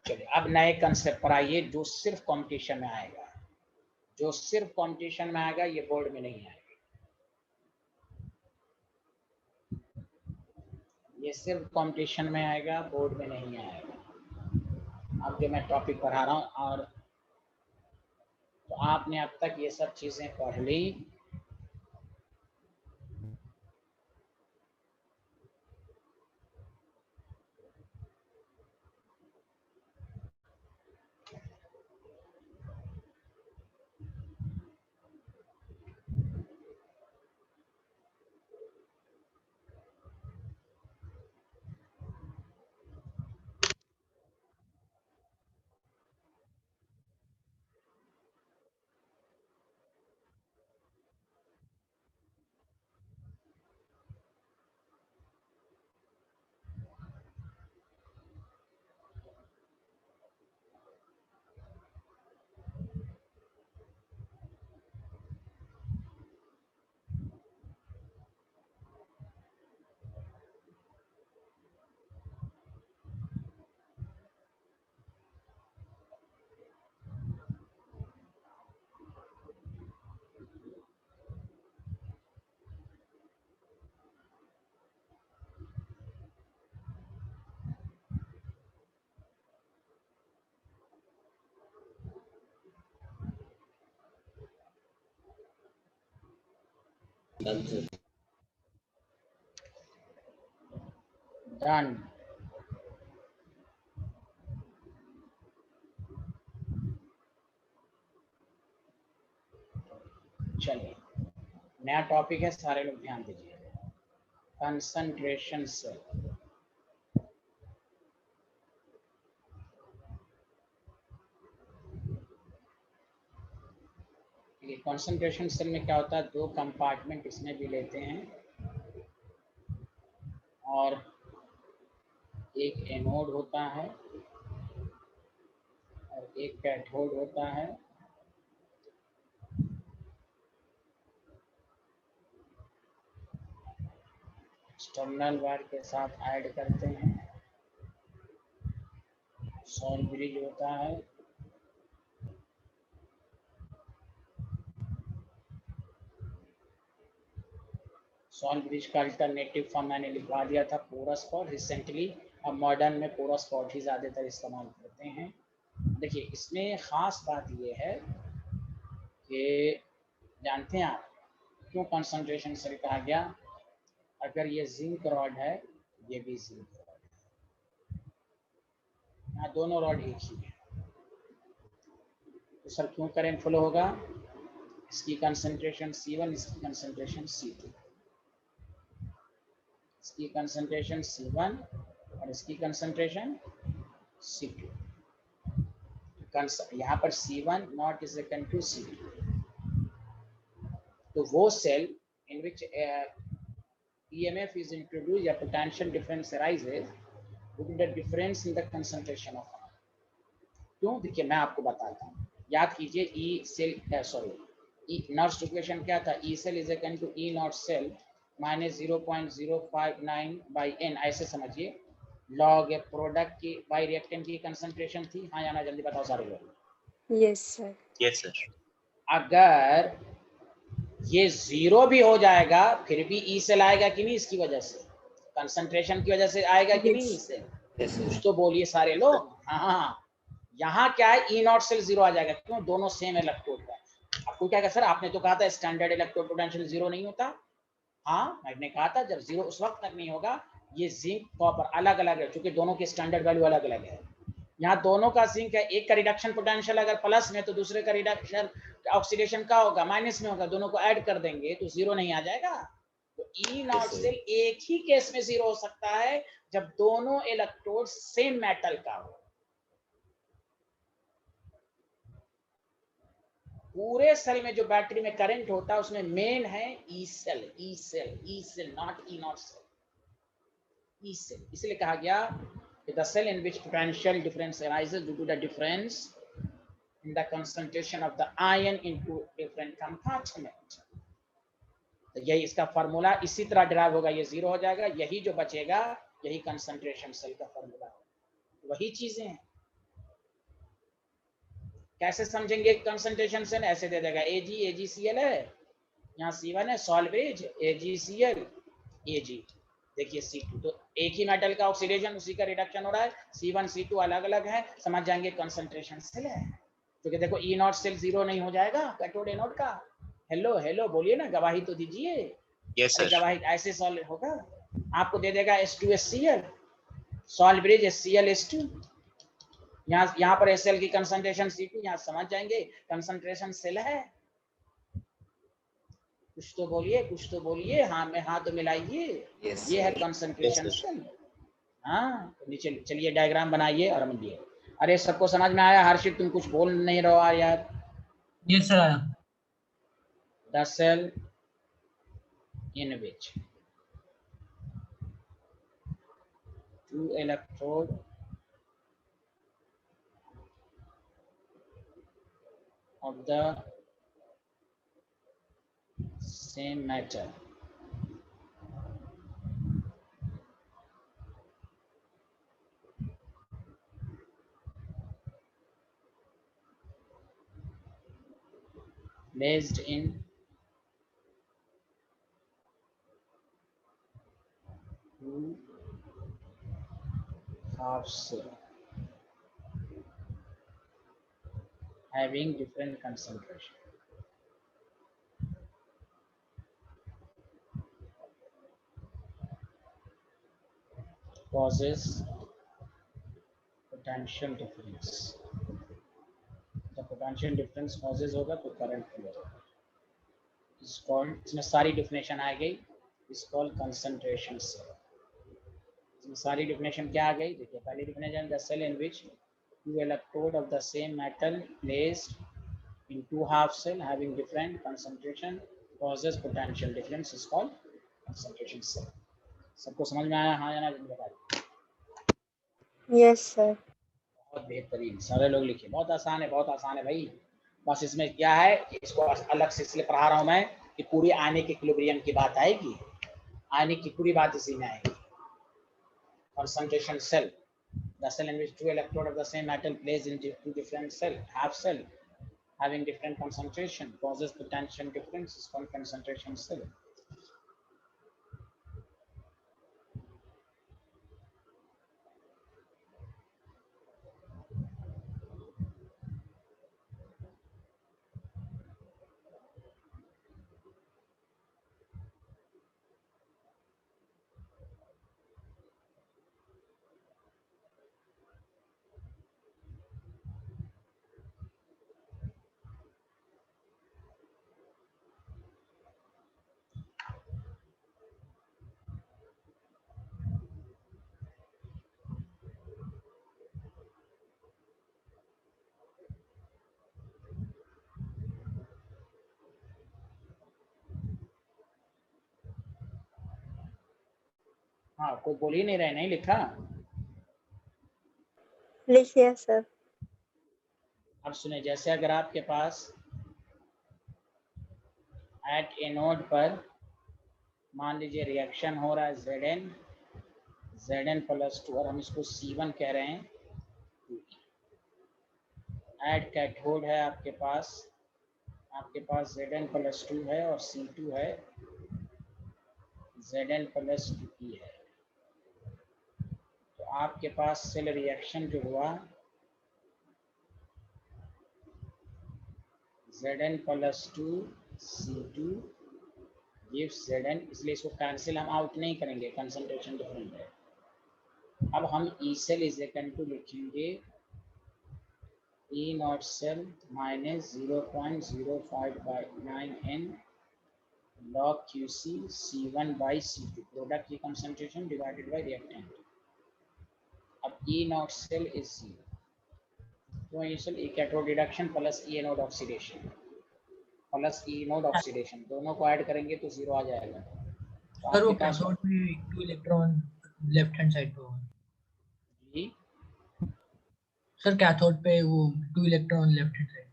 Speaker 1: चलिए अब नए कंसेप्ट पर आइए जो सिर्फ कंपटीशन में आएगा, जो सिर्फ कंपटीशन में आएगा, ये बोर्ड में नहीं आएगा। ये सिर्फ कंपटीशन में आएगा, बोर्ड में नहीं आएगा। अब जो मैं टॉपिक पढ़ा रहा हूँ, और तो आपने अब तक ये सब चीजें पढ़ ली। डन। चलिए नया टॉपिक है, सारे लोग ध्यान दीजिए। Concentration cell. ये कंसंट्रेशन सेल में क्या होता है, दो कंपार्टमेंट इसमें भी लेते हैं, और एक एनोड होता है और एक कैथोड होता है। एक्सटर्नल वायर के साथ ऐड करते हैं, सॉल ब्रिज होता है, सॉल ब्रिज का अल्टरनेटिव फॉर्म मैंने लिखवा दिया था, पोरस पॉट। रिसेंटली अब मॉडर्न में पोरस पॉट ही ज़्यादातर इस्तेमाल करते हैं। देखिए इसमें ख़ास बात ये है कि जानते हैं आप क्यों कंसंट्रेशन सेल कहा गया? अगर ये जिंक रॉड है, ये भी जिंक रॉड है, यहाँ दोनों रॉड एक ही है, तो सर क्यों करंट फ्लो होगा? इसकी कंसंट्रेशन C1, इसकी कंसंट्रेशन C2, इसकी कंसंट्रेशन C1 और इसकी कंसंट्रेशन C2। यहाँ पर C1 not is equal to C2, तो वो cell in which EMF is introduced या potential difference arises with the difference in the concentration of ion। क्यों? देखिए मैं आपको बताता हूँ, याद कीजिए E cell sorry not equation क्या था? E cell is equal to E not cell minus 0.059 by n, ऐसे समझिए। लॉग प्रोडक्ट की बाई रिएक्टेंट की कंसंट्रेशन थी। हाँ या ना, जल्दी बताओ सारे लोग।
Speaker 6: Yes sir.
Speaker 2: Yes sir.
Speaker 1: अगर ये जीरो भी हो जाएगा फिर भी ई सेल आएगा कि नहीं? इसकी वजह से, कंसंट्रेशन की वजह से आएगा कि नहीं ई सेल? कुछ तो बोलिए सारे लोग। हाँ, यहाँ क्या है? ई नॉट सेल जीरो आ जाएगा। क्यों? दोनों सेम इलेक्ट्रोड का। आपको क्या कहा सर? आपने तो कहा था स्टैंडर्ड इलेक्ट्रोड पोटेंशियल जीरो नहीं होता। हाँ, मैंने कहा था जब जीरो उस वक्त तक नहीं होगा। ये जिंक कॉपर अलग अलग है, क्योंकि दोनों की स्टैंडर्ड वैल्यू अलग अलग है। यहाँ दोनों का जिंक है, एक का रिडक्शन पोटेंशियल अगर प्लस में तो दूसरे का रिडक्शन ऑक्सीडेशन का होगा माइनस में होगा। दोनों को ऐड कर देंगे तो जीरो नहीं आ जाएगा। तो ई नॉट सेल एक ही केस में जीरो हो सकता है, जब दोनों इलेक्ट्रोड सेम मेटल का हो। पूरे सेल में जो बैटरी में करंट होता है उसमें मेन है E cell, E cell, E cell, not E not cell, E cell. इसलिए कहा गया the cell in which potential difference arises due to the difference in the concentration of the ion into different compartment। तो यही इसका फार्मूला इसी तरह डिराइव होगा, ये जीरो हो जाएगा, यही जो बचेगा यही कंसंट्रेशन सेल का फार्मूला होगा। वही चीजें हैं। कैसे समझेंगे कंसंट्रेशन सेल? ऐसे दे देगा AgCl है, यहाँ C1 है, सॉल्ट ब्रिज AgCl Ag, देखिए C2, तो एक ही मेटल का ऑक्सीडेशन उसी का रिडक्शन हो रहा है। C1 C2 अलग अलग है, समझ जाएंगे कंसंट्रेशन सेल है। क्योंकि देखो ई नॉट सेल जीरो नहीं हो जाएगा कैथोड एनोड का। हेलो हेलो बोलिए ना, गवाही तो दीजिए।
Speaker 2: यस
Speaker 1: अरे
Speaker 2: सर।
Speaker 1: गवाही ऐसे सॉल्व होगा। आपको दे देगा H2HCl, salt bridge HCl H2, यहाँ पर HCl की कंसंट्रेशन C2, यहाँ समझ जाएंगे कंसंट्रेशन सेल है। कुछ तो बोलिए, कुछ तो बोलिए। हाँ में हाँ तो मिलाइए। ये है कंसंट्रेशन सेल। हाँ, नीचे चलिए डायग्राम बनाइए और समझिए। अरे सबको समझ में आया? हर्षित तुम कुछ बोल नहीं रहो यार।
Speaker 4: यस सर आया।
Speaker 1: The cell in which two electrode of the same metal placed in two half cell having different concentration causes potential difference। The potential difference causes होगा तो current flow होगा। Is called, इसमें सारी definition आ गई, is called concentration cell। इसमें सारी definition क्या आ गई? देखिए पहली definition, the cell in which two electrode of the same metal placed in two half cell having different concentration causes potential difference is called concentration cell। सबको समझ में आया? हाँ या ना? बताइए।
Speaker 6: Yes sir.
Speaker 1: बहुत बेहतरीन, सारे लोग लिखिए। बहुत आसान है, बहुत आसान है भाई। बस इसमें क्या है, इसको अलग से इसलिए पढ़ा रहा हूँ मैं कि पूरी आने के इक्विलिब्रियम की बात आएगी, आने की पूरी बात इसी में आएगी। Concentration cell, the cell in which two electrode of the same metal placed in two different cell, half cell, having different concentration causes potential difference is called concentration cell। हाँ, कोई बोल ही नहीं रहे, नहीं लिखा।
Speaker 6: लिखिए सर।
Speaker 1: अब सुने, जैसे अगर आपके पास एट एनोड पर मान लीजिए रिएक्शन हो रहा है Zn +2 और हम इसको C1 कह रहे हैं। एट कैथोड है आपके पास Zn +2 है और C2 है Zn +2e है। तो आपके पास सेल रिएक्शन जो हुआ Zn +2 C2 gives Zn, इसलिए इसको कैंसिल हम आउट नहीं करेंगे, कंसंट्रेशन डिफरेंट है। अब हम E cell is equal to लिखेंगे E not cell minus 0.059 n log QC C1 by C2, product की कंसंट्रेशन डिवाइडेड बाय रिएक्टेंट। अब E नॉट सेल इज 0, तो initial E cathode reduction plus E anode oxidation plus E anode oxidation, दोनों को ऐड करेंगे तो 0 आ जाएगा। तो
Speaker 4: सर वो
Speaker 1: आपके पास
Speaker 4: कैथोड में 2 इलेक्ट्रॉन लेफ्ट हैंड साइड पे होगा।
Speaker 1: जी
Speaker 4: सर कैथोड पे वो 2 इलेक्ट्रॉन लेफ्ट हैंड साइड।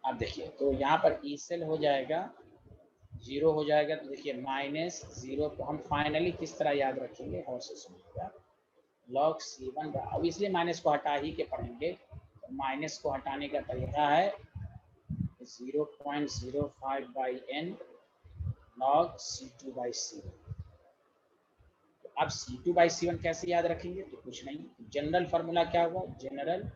Speaker 1: अब देखिए, तो यहाँ पर E सेल हो जाएगा 0 हो जाएगा। तो देखिए -0 को हम फाइनली किस तरह याद रखेंगे, और से सुनिएगा, log C1। अब इसलिए माइनस को हटा ही के पढ़ेंगे, तो माइनस को हटाने का तरीका है 0.05/n log C2/C1। तो अब C2/C1 कैसे याद रखेंगे, तो कुछ नहीं, जनरल फार्मूला क्या हुआ, जनरल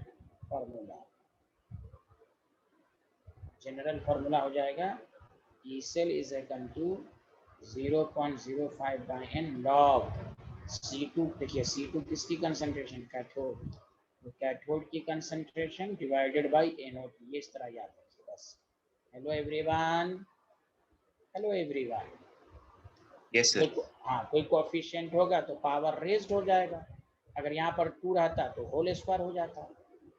Speaker 1: फार्मूला हो जाएगा E cell is equal to 0.05/n log C2। देखिए C2 किसकी कंसंट्रेशन, कैथोड, तो कैथोड की कंसंट्रेशन डिवाइडेड बाय एनोड। ये इस तरह याद रखिए बस। Hello everyone.
Speaker 2: Yes sir.
Speaker 1: हाँ, कोई कोएफिशिएंट होगा तो पावर रेज्ड हो जाएगा। अगर यहाँ पर 2 रहता तो होल स्क्वायर हो जाता।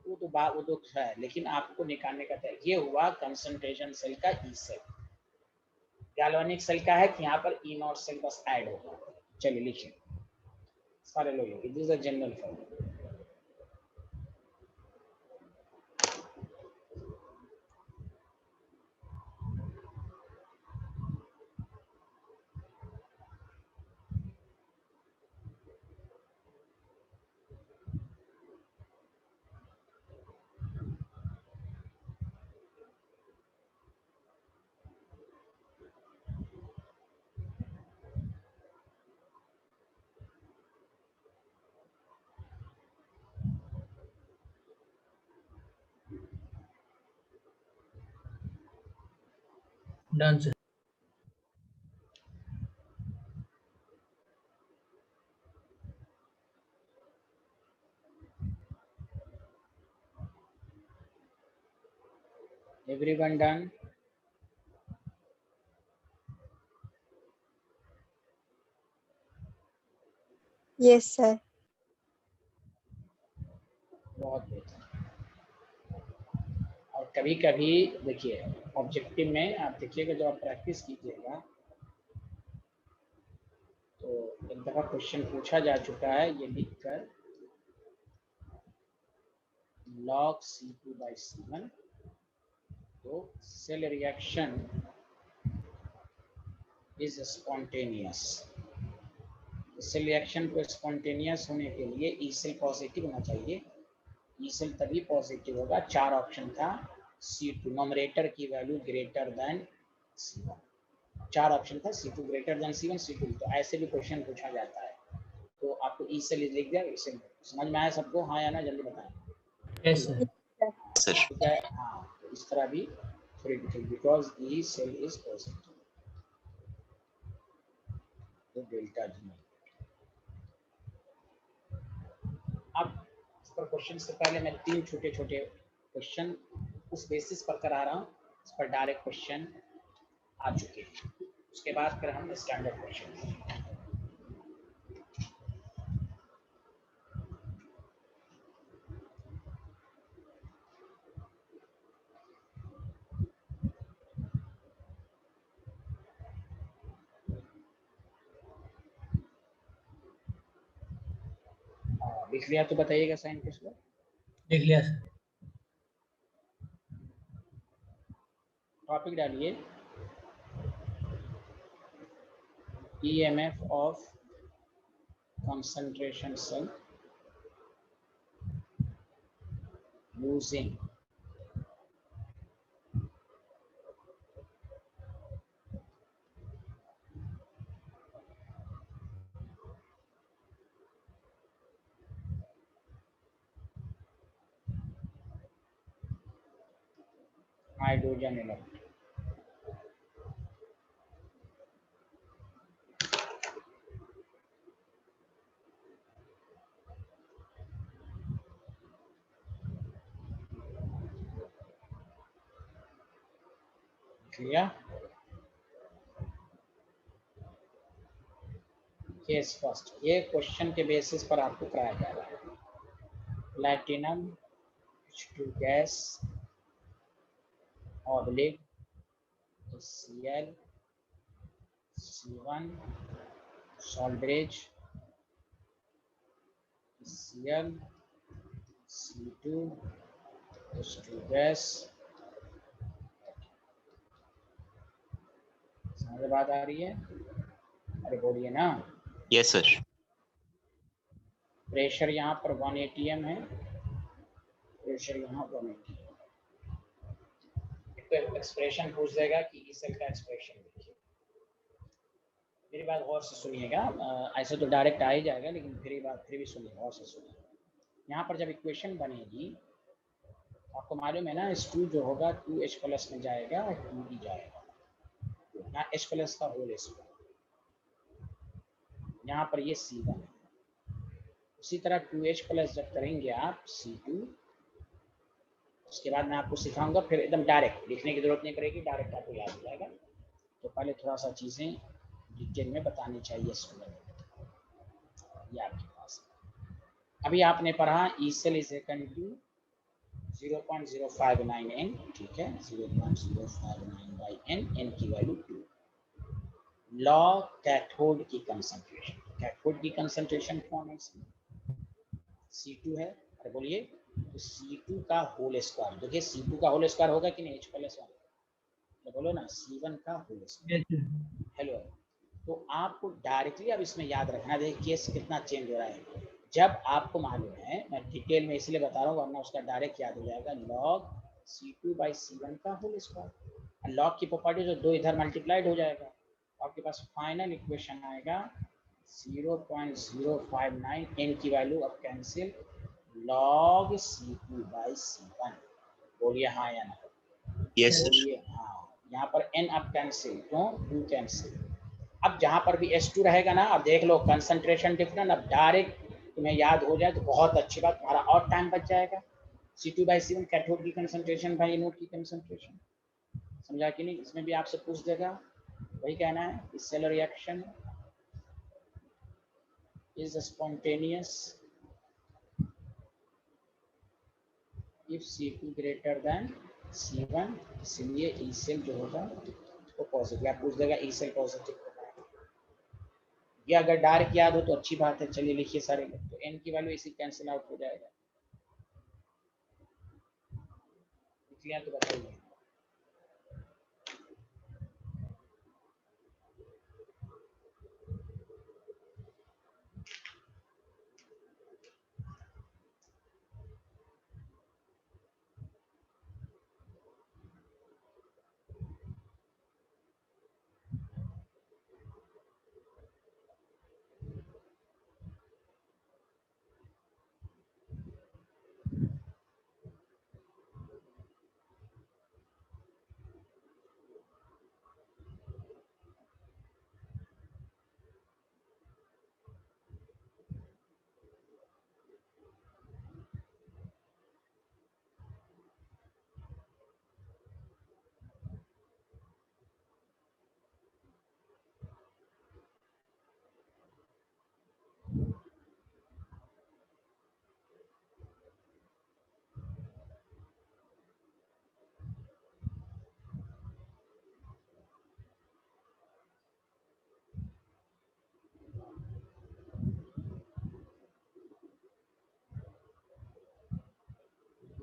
Speaker 1: वो तो है, लेकिन आपको निकालने का तय। ये हुआ कंसंट्रेशन सेल का ई सेल। गैल्वेनिक सेल का है कि यहाँ पर ई नॉट सेल बस ऐड होगा। चलिए लिखिए, सारे लोग लिखिए, this is a general formula.
Speaker 4: Done sir.
Speaker 1: Everyone done?
Speaker 6: Yes sir.
Speaker 1: बहुत बेहतर। और कभी कभी देखिए ऑब्जेक्टिव में आप देखिएगा, जब आप प्रैक्टिस कीजिएगा तो एक दफा क्वेश्चन पूछा जा चुका है, ये लिखकर log C2/C1, तो cell reaction is spontaneous. Cell reaction को स्पॉन्टेनियस होने के लिए ई सेल पॉजिटिव होना चाहिए। ई सेल तभी पॉजिटिव होगा, 4 ऑप्शन था, C2 नॉमरेटर की value greater than C1, 4 option था, C2 greater than C1, C2। तो ऐसे भी क्वेश्चन पूछा जाता है। तो आपको ई सेल लिख दिया, ई सेल समझ में आया सबको, हाँ या ना, जल्दी बताएं।
Speaker 4: Yes sir.
Speaker 2: सर
Speaker 1: ठीक है, हाँ, तो इस तरह भी थोड़ी detail, because E cell is positive, तो डेल्टा जी। अब इस पर क्वेश्चन से पहले मैं 3 छोटे छोटे क्वेश्चन उस बेसिस पर करा रहा हूँ, इस पर डायरेक्ट क्वेश्चन आ चुके हैं। उसके बाद फिर हम स्टैंडर्ड क्वेश्चन। लिख लिया तो बताइएगा साइन कुछ लोग।
Speaker 4: देख लिया सर।
Speaker 1: टॉपिक डालिए EMF of concentration cell using hydrogen electron. Clear? Case first, ये क्वेश्चन के बेसिस पर आपको कराया जा रहा है। Platinum H2 gas oblique Cl C1 salvage Cl C2 H2 gas. समझ बात आ रही है? अरे बोलिए ना।
Speaker 2: Yes, sir.
Speaker 1: प्रेशर यहाँ पर 1 atm है, प्रेशर यहाँ 1 atm। एक्सप्रेशन पूछ देगा कि ई सेल का एक्सप्रेशन देखिए। मेरी बात गौर से सुनिएगा, ऐसे तो डायरेक्ट आ ही जाएगा, लेकिन फिर भी सुनिए, गौर से सुनिए। यहाँ पर जब इक्वेशन बनेगी, आपको मालूम है ना, H2 जो होगा 2H प्लस में जाएगा और 2 जाएगा, यहाँ H प्लस का होल स्क्वायर, यहाँ पर ये C1 है। उसी तरह 2H प्लस जब करेंगे आप C2, उसके बाद मैं आपको सिखाऊंगा, फिर एकदम डायरेक्ट लिखने की जरूरत नहीं पड़ेगी, डायरेक्ट आपको याद हो जाएगा। तो पहले थोड़ा सा चीज़ें डिटेल में बतानी चाहिए स्टूडेंट, ये आपके पास। अभी आपने पढ़ा E cell is equal to 0.059 n, ठीक है, 0.059 बाई n, n की वैल्यू 2। लॉ कैथोड की कंसंट्रेशन, कैथोड की कंसंट्रेशन कौन है इसमें? C2 है। अरे बोलिए, तो C2 का होल स्क्वायर, देखिए C2 का होल स्क्वायर होगा कि नहीं, H प्लस 1, तो बोलो ना C1 का होल स्क्वायर। हेलो, तो आपको डायरेक्टली अब इसमें याद रखना, देखिए केस कितना चेंज हो रहा है। जब आपको मालूम है, मैं डिटेल में इसलिए बता रहा हूँ वरना उसका डायरेक्ट याद हो जाएगा, लॉग C2 बाई C1 का होल स्क्वायर। लॉग की प्रॉपर्टी जो 2 इधर मल्टीप्लाइड हो जाएगा, आपके पास फाइनल इक्वेशन आएगा 0.059, n की वैल्यू अब cancel, log C2 by C1। बोलिए हाँ या ना?
Speaker 2: Yes, sir.
Speaker 1: बोलिए हाँ। यहाँ पर n अब कैंसिल, क्यों? 2 कैंसिल। अब जहाँ पर भी H2 रहेगा ना, अब देख लो कंसंट्रेशन डिफरेंट, अब डायरेक्ट तुम्हें याद हो जाए तो बहुत अच्छी बात, तुम्हारा और टाइम बच जाएगा। C2 बाई C1 कैथोड की कंसंट्रेशन बाई एनोड की कंसंट्रेशन, समझा कि नहीं? इसमें भी आपसे पूछ देगा, वही कहना है, इस cell reaction is spontaneous if C2 greater than C1, इसलिए ई सेल जो होगा वो पॉजिटिव, या पूछ देगा ई सेल पॉजिटिव होगा। ये अगर डायरेक्ट याद हो तो अच्छी बात है, चलिए लिखिए सारे लोग, तो n की वैल्यू इसी कैंसिल आउट हो जाएगा। लिया तो बताइए।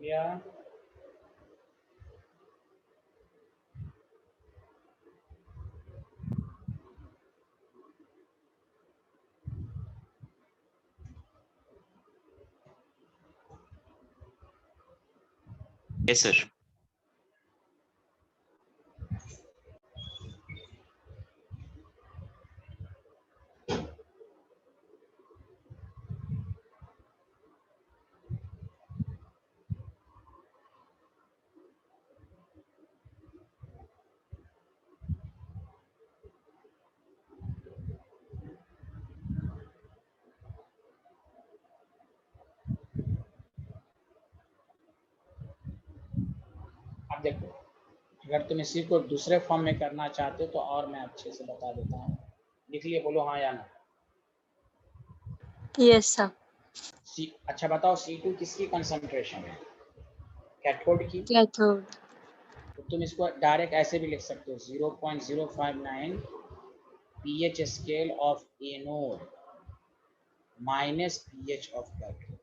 Speaker 1: गया।
Speaker 2: Yes, sir.
Speaker 1: अब देखो, अगर तुम इसी को दूसरे फॉर्म में करना चाहते हो तो और मैं अच्छे से बता देता हूँ। लिख लिए, बोलो हाँ या ना।
Speaker 6: Yes, sir.
Speaker 1: अच्छा बताओ, C2 किसकी कंसंट्रेशन है? कैथोड की।
Speaker 6: Cathode.
Speaker 1: तो तुम इसको डायरेक्ट ऐसे भी लिख सकते हो, 0.059 pH scale of anode minus pH of cathode,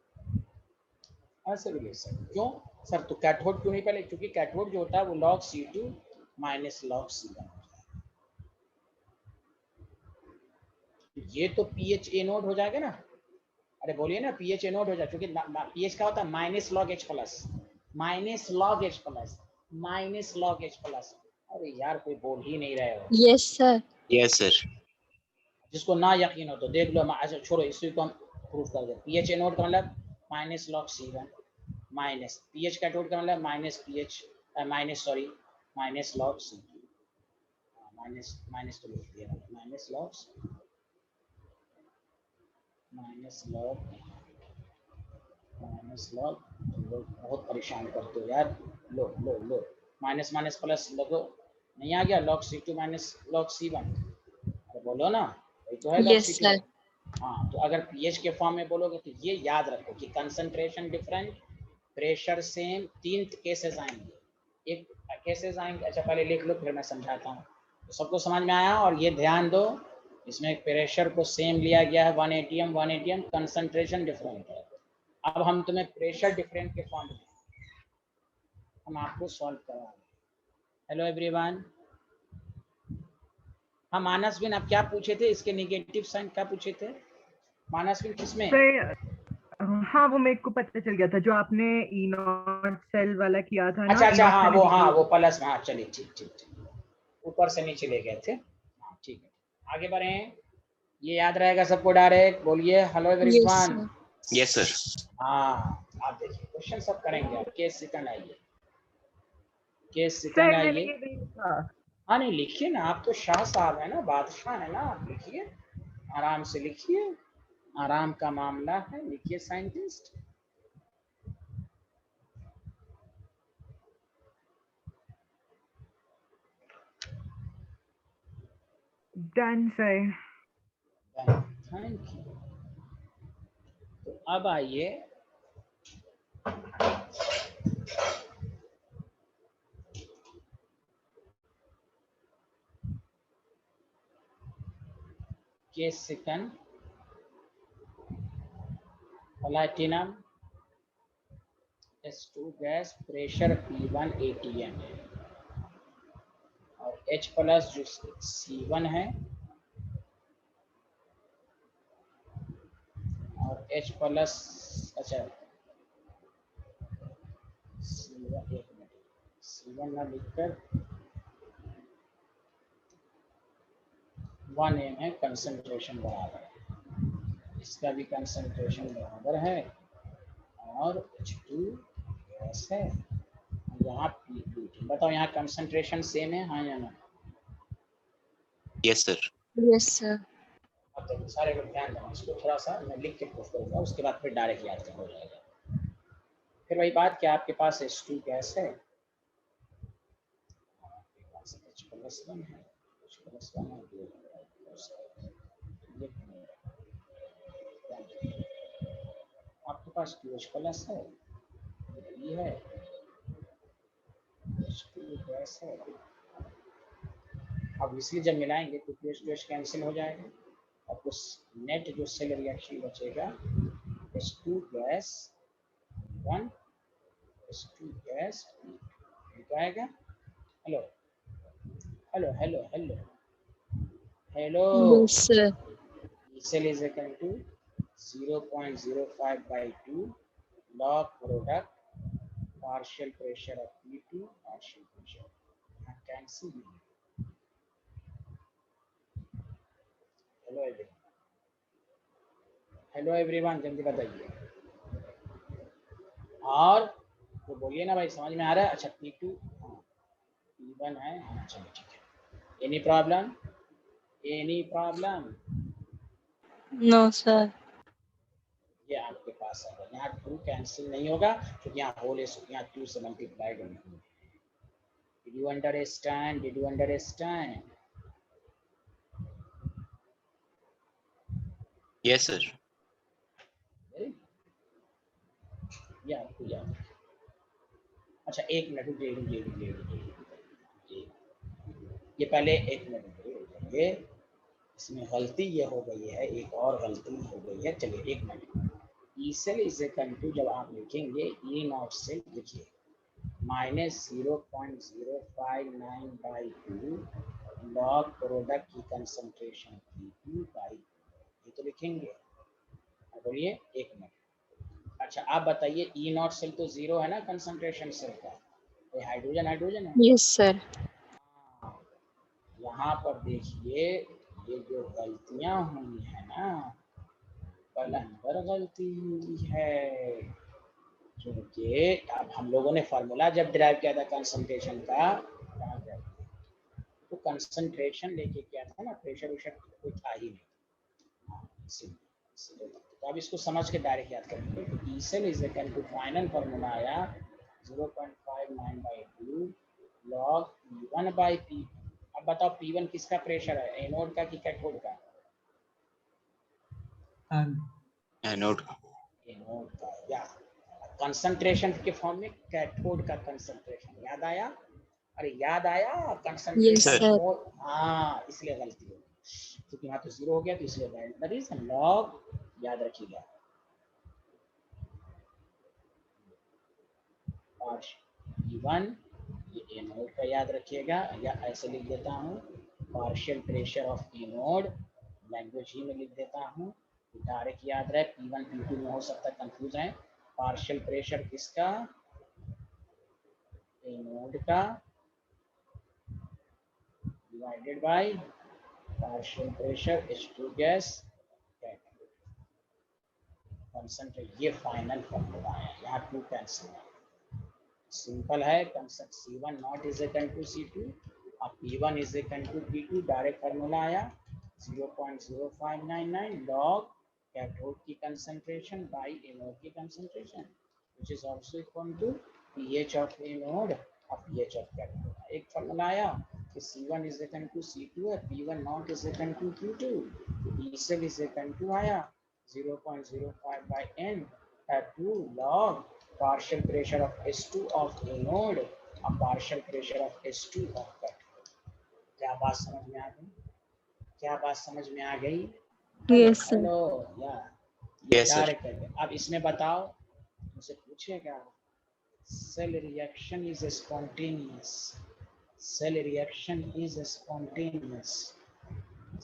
Speaker 1: ऐसे भी लिख सकते हो। क्यों सर? तो कैथोड क्यों नहीं पहले? क्योंकि कैथोड जो होता है वो log C2 minus log C1 होता है। ये तो pH एनोड हो जाएगा ना। अरे बोलिए ना, pH एनोड हो जाए, क्योंकि pH क्या होता है? Minus log H plus, minus log H plus, minus log H plus. अरे यार कोई बोल ही नहीं रहे हो।
Speaker 6: Yes, sir.
Speaker 2: Yes, sir.
Speaker 1: जिसको ना यकीन हो तो देख लो। अच्छा छोड़ो, इसी को हम प्रूफ कर दे। pH एनोड का मतलब minus log C1 minus pH cathode का मतलब minus pH minus log C2, minus तो लिख दिया, माइनस लॉग। लोग बहुत परेशान करते हो यार। लो माइनस माइनस प्लस लगो, नहीं आ गया? log C2 minus log C1। अरे बोलो ना, वही तो है log
Speaker 6: Yes,
Speaker 1: C2।
Speaker 6: sir.
Speaker 1: हाँ, तो अगर pH के फॉर्म में बोलोगे तो ये याद रखो कि concentration different, pressure same, 3 cases आएंगे। एक केसेस आएंगे, अच्छा पहले लिख लो फिर मैं समझाता हूँ। तो सबको समझ में आया? और ये ध्यान दो, इसमें प्रेशर को सेम लिया गया है 1 atm, कंसंट्रेशन डिफरेंट है। अब हम तुम्हें प्रेशर डिफरेंट के फॉर्म में हम आपको सॉल्व कराएंगे। Hello everyone. हाँ मानस बिन, अब क्या पूछे थे? इसके नेगेटिव साइन क्या पूछे थे मानस बिन? किसमें?
Speaker 5: सर हाँ, वो मेरे को पता चल गया था जो आपने ई नॉट सेल वाला किया था ना।
Speaker 1: अच्छा हाँ वो
Speaker 5: E0
Speaker 1: प्लस में। हाँ चलिए, ठीक, ऊपर से नीचे ले गए थे। हाँ ठीक है, आगे बढ़े। ये याद रहेगा सबको। डायरेक्ट बोलिए hello
Speaker 6: Yes,
Speaker 1: everyone.
Speaker 6: sir.
Speaker 2: Yes, sir.
Speaker 1: हाँ आप देखिए, क्वेश्चन सब करेंगे आप। केस सेकंड आइए, केस सेकंड
Speaker 5: सर मैंने
Speaker 1: आइए।
Speaker 5: ये नहीं लिखा।
Speaker 1: हाँ नहीं लिखिए ना, आप तो शाह साहब है ना, बादशाह है ना, आप लिखिए, आराम से लिखिए, आराम का मामला है, लिखिए scientist.
Speaker 5: Done sir.
Speaker 1: Thank you. तो अब आइए, case second, platinum S2 gas, pressure P1 atm है, और H प्लस जो C1 है, और H प्लस, अच्छा C1, एक मिनट, C1 ना लिखकर 1 m है, कंसंट्रेशन बराबर है, इसका भी कंसंट्रेशन बराबर है, और H2 गैस है, यहाँ P2। बताओ यहाँ कंसंट्रेशन सेम है हाँ या ना?
Speaker 2: Yes, sir.
Speaker 6: Yes, sir.
Speaker 1: अब देखो सारे लोग ध्यान देना, इसको थोड़ा सा मैं लिख के प्रूफ करूँगा, उसके बाद फिर डायरेक्ट याद कर हो जाएगा। फिर वही बात कि आपके पास H2 गैस है, आपके पास H प्लस 1 है, H प्लस 1 है, आपके पास QH प्लस है, ये है H2 गैस है। अब इसलिए जब मिलाएंगे तो QH कैंसिल हो जाएगा, आपको नेट जो सेल रिएक्शन बचेगा H2 गैस 1 H2 gas क्या आएगा? Hello hello hello hello hello
Speaker 6: Yes, sir.
Speaker 1: cell is equal to 0.05 by 2 log product partial pressure of P2 partial pressure. Cancel. Hello everyone जल्दी बताइए। और तो बोलिए ना भाई, समझ में आ रहा है? अच्छा P2 P1 है, हाँ चलो ठीक है। Any problem? Any problem?
Speaker 6: No, sir.
Speaker 1: ये आपके पास है, यहाँ 2 कैंसिल नहीं होगा क्योंकि यहाँ होल है, यहाँ 2 से मल्टीप्लाई होगा। Did you understand? Did you understand?
Speaker 2: Yes, sir.
Speaker 1: ये आपको याद है। अच्छा एक मिनट रुकिए, ये पहले एक मिनट रुकिए, इसमें गलती ये हो गई है, एक और गलती हो गई है। चलिए एक minute. E cell is equal to, जब आप लिखेंगे ई नॉट सेल लिखिए -0.059/2 लॉग प्रोडक्ट की कंसंट्रेशन P2 बाई, ये तो लिखेंगे। बोलिए एक मिनट। अच्छा आप बताइए, ई नॉट सेल तो 0 है ना कंसंट्रेशन सेल का, ये हाइड्रोजन है।
Speaker 6: Yes, sir.
Speaker 1: यहाँ पर देखिए ये जो गलतियां हुई है ना, कलंदर गलती हुई है, क्योंकि अब हम लोगों ने फार्मूला जब ड्राइव किया था कंसंट्रेशन का, तो कंसंट्रेशन लेके किया था ना, प्रेशर उशर कोई था ही नहीं। तो अब इसको समझ के डायरेक्ट याद करेंगे। तो E cell is equal to final formula आया 0.59/2 log P1 by P। अब बताओ P1 किसका प्रेशर है, एनोड का कि कैथोड का?
Speaker 2: एनोड।
Speaker 1: एनोड का। या कंसंट्रेशन के फॉर्म में कैथोड का कंसंट्रेशन याद आया? अरे याद आया
Speaker 6: Yes,
Speaker 1: कंसंट्रेशन?
Speaker 6: sir.
Speaker 1: हाँ इसलिए गलती हो, क्योंकि यहाँ तो 0 हो गया तो इसलिए दैट इज लॉग, याद रखिएगा। P1 ये एनोड का याद रखिएगा, या ऐसे लिख देता हूँ partial pressure of anode, language ही में लिख देता हूँ, डायरेक्ट याद रहे। P1 P2 में हो सकता है कंफ्यूज है। पार्शियल प्रेशर किसका? एनोड का, divided by partial pressure H2 gas concentrate. ये फाइनल फॉर्मूला है, यहाँ 2 कैंसिल है, सिंपल है। Concept C1 not is equal to C2 और P1 is equal to P2, direct formula आया 0.0599 लॉग कैथोड की कंसंट्रेशन बाय एनोड की concentration, which is also equal to pH of anode और pH ऑफ कैथोड। एक फार्मूला आया कि C1 is equal to C2 है, P1 not is equal to Q2, E cell is equal to आया 0.05/n 2 log partial pressure of H2 of anode और partial pressure of H2 of cathode। क्या बात समझ में आ गई? क्या बात समझ में आ गई?
Speaker 6: Yes, sir.
Speaker 1: हेलो या
Speaker 2: Yes, sir.
Speaker 1: डायरेक्ट करके। अब इसमें बताओ, मुझसे पूछेगा cell reaction is spontaneous, cell reaction is spontaneous,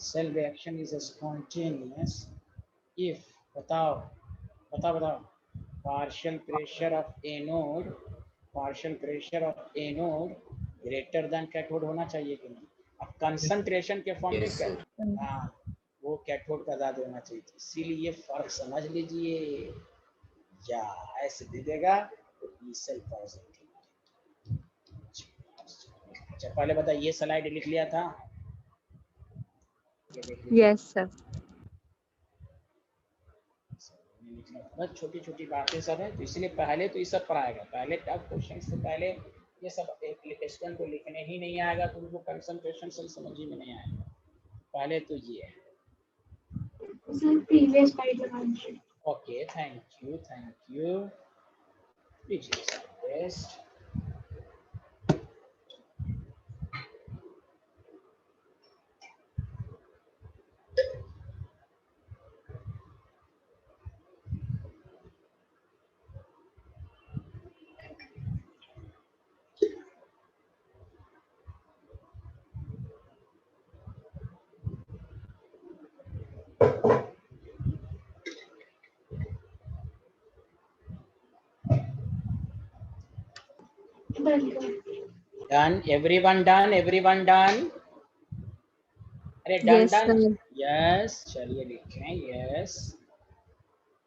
Speaker 1: cell reaction is spontaneous if, बताओ partial pressure of anode, partial pressure of anode greater than cathode होना चाहिए कि नहीं? अब कंसंट्रेशन के फॉर्म में
Speaker 2: Yes, sir.
Speaker 1: हाँ वो कैथोड का ज्यादा होना चाहिए, इसीलिए फर्क समझ लीजिए, या ऐसे दे देगा तो ई सेल पॉजिटिव। अच्छा पहले बता, ये स्लाइड लिख लिया था?
Speaker 6: Yes, sir.
Speaker 1: बस छोटी छोटी बातें सब है, तो इसलिए पहले तो ये सब पढ़ाएगा, पहले टफ क्वेश्चन से पहले ये सब एक स्टूडेंट को लिखने ही नहीं आएगा तो उनको कंसंट्रेशन से समझ ही में नहीं आएगा। पहले तो ये है।
Speaker 3: Sir, previous slide लगा दीजिए।
Speaker 1: Okay thank you please best. Done, everyone done, everyone done. अरे done
Speaker 6: Yes,
Speaker 1: done,
Speaker 6: sir.
Speaker 1: Yes, चलिए लिखें यस।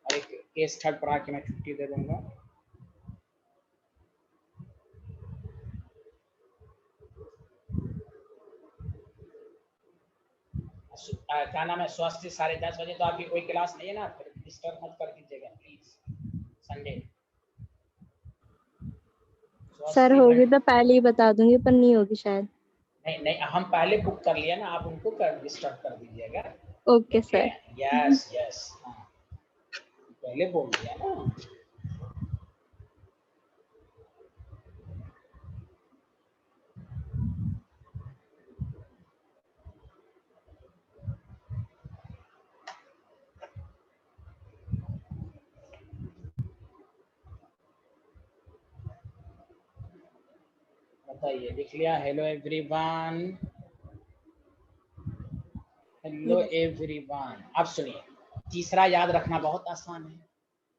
Speaker 1: और एक केस थर्ड पढ़ा के मैं छुट्टी दे दूंगा। क्या नाम है, स्वास्थ्य 10:30 बजे, तो आपकी कोई क्लास नहीं है ना, फिर डिस्टर्ब मत कर दीजिएगा प्लीज। संडे
Speaker 6: सर होगी तो पहले ही बता दूंगी, पर नहीं होगी शायद।
Speaker 1: नहीं नहीं, हम पहले बुक कर लिया ना, आप उनको डिस्टर्ब कर दीजिएगा।
Speaker 6: Okay sir.
Speaker 1: यस यस, हाँ पहले बोल दिया ना। बताइए, लिख लिया? Hello everyone, hello everyone. अब सुनिए, तीसरा याद रखना बहुत आसान है,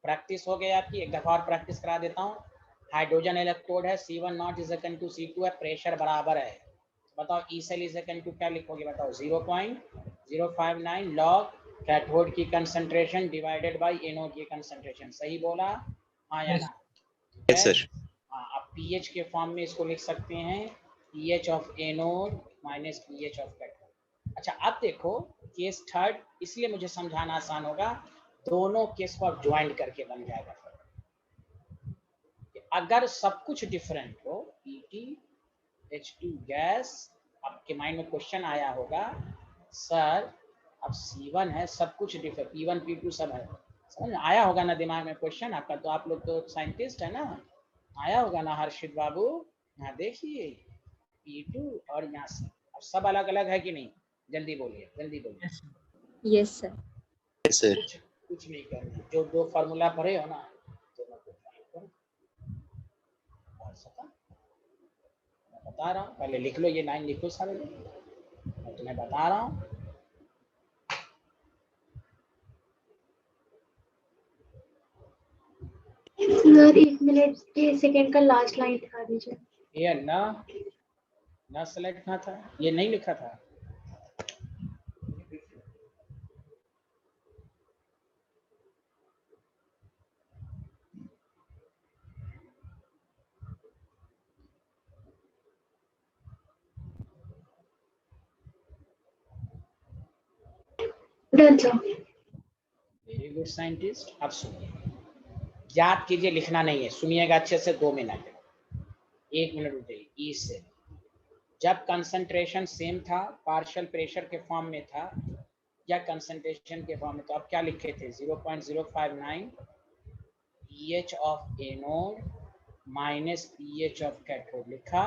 Speaker 1: प्रैक्टिस हो गई आपकी, एक दफा और प्रैक्टिस करा देता हूँ। हाइड्रोजन इलेक्ट्रोड है, C1 not is equal to C2 है, प्रेशर बराबर है। बताओ ई सेल इज इक्वल टू क्या लिखोगे, बताओ 0.059 लॉग कैथोड की कंसंट्रेशन डिवाइडेड बाय एनोड की कंसंट्रेशन। सही बोला? हाँ या ना?
Speaker 2: Yes sir.
Speaker 1: हाँ, आप पीएच के फॉर्म में इसको लिख सकते हैं, pH of anode minus pH of cathode. अच्छा अब देखो केस थर्ड, इसलिए मुझे समझाना आसान होगा, दोनों केस को आप ज्वाइंट करके बन जाएगा। अगर सब कुछ डिफरेंट हो, H2 गैस, आपके माइंड में क्वेश्चन आया होगा सर अब C1 है, सब कुछ डिफरेंट, P1 P2 सब है, समझ में आया होगा ना दिमाग में क्वेश्चन आपका? तो आप लोग तो साइंटिस्ट है ना, आया होगा ना हर्षित बाबू? यहाँ देखिए P2 और यहाँ से, अब सब अलग अलग है कि नहीं? जल्दी बोलिए, जल्दी बोलिए।
Speaker 6: Yes sir.
Speaker 2: Yes sir.
Speaker 1: कुछ नहीं करना, जो दो फार्मूला पढ़े हो ना, मैं बता रहा हूँ, पहले लिख लो, ये लाइन लिखो सारे लोग, मैं तुम्हें बता रहा हूँ।
Speaker 3: सर 1 मिनट के सेकंड का लास्ट लाइन दिखा दीजिए।
Speaker 1: ये ना सेलेक्ट ना था, ये नहीं लिखा था।
Speaker 3: Done sir.
Speaker 1: Very good scientist. अब सुनिए, याद कीजिए, लिखना नहीं है, सुनिएगा अच्छे से, 2 मिनट, 1 मिनट रुक जाइए। ई से जब कंसंट्रेशन सेम था, पार्शियल प्रेशर के फॉर्म में था या कंसंट्रेशन के फॉर्म में, तो आप क्या लिखे थे? 0.059 pH of anode minus pH of cathode लिखा,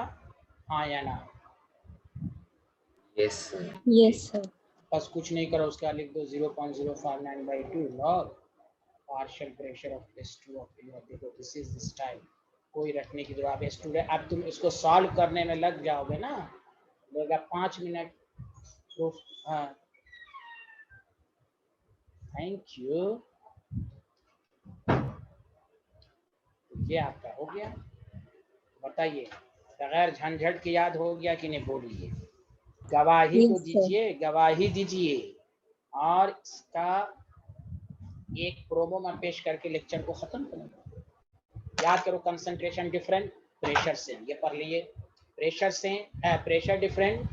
Speaker 1: हाँ या ना?
Speaker 2: Yes sir.
Speaker 6: Yes sir.
Speaker 1: बस कुछ नहीं करो, उसका लिख दो 0.059/2 log partial pressure of H2 of anode. देखो दिस इज दिस टाइप, कोई रखने की जरूरत है स्टूडेंट। अब तुम इसको सॉल्व करने में लग जाओगे ना, लगेगा 5 मिनट तो। हाँ थैंक यू, ये आपका हो गया। बताइए, बगैर झंझट के याद हो गया कि नहीं? बोलिए, गवाही तो दीजिए, गवाही दीजिए। और इसका एक प्रोमो में पेश करके लेक्चर को खत्म करूंगा। याद करो, कंसंट्रेशन डिफरेंट, प्रेशर सेम, ये पढ़ लिए। प्रेशर से प्रेशर डिफरेंट,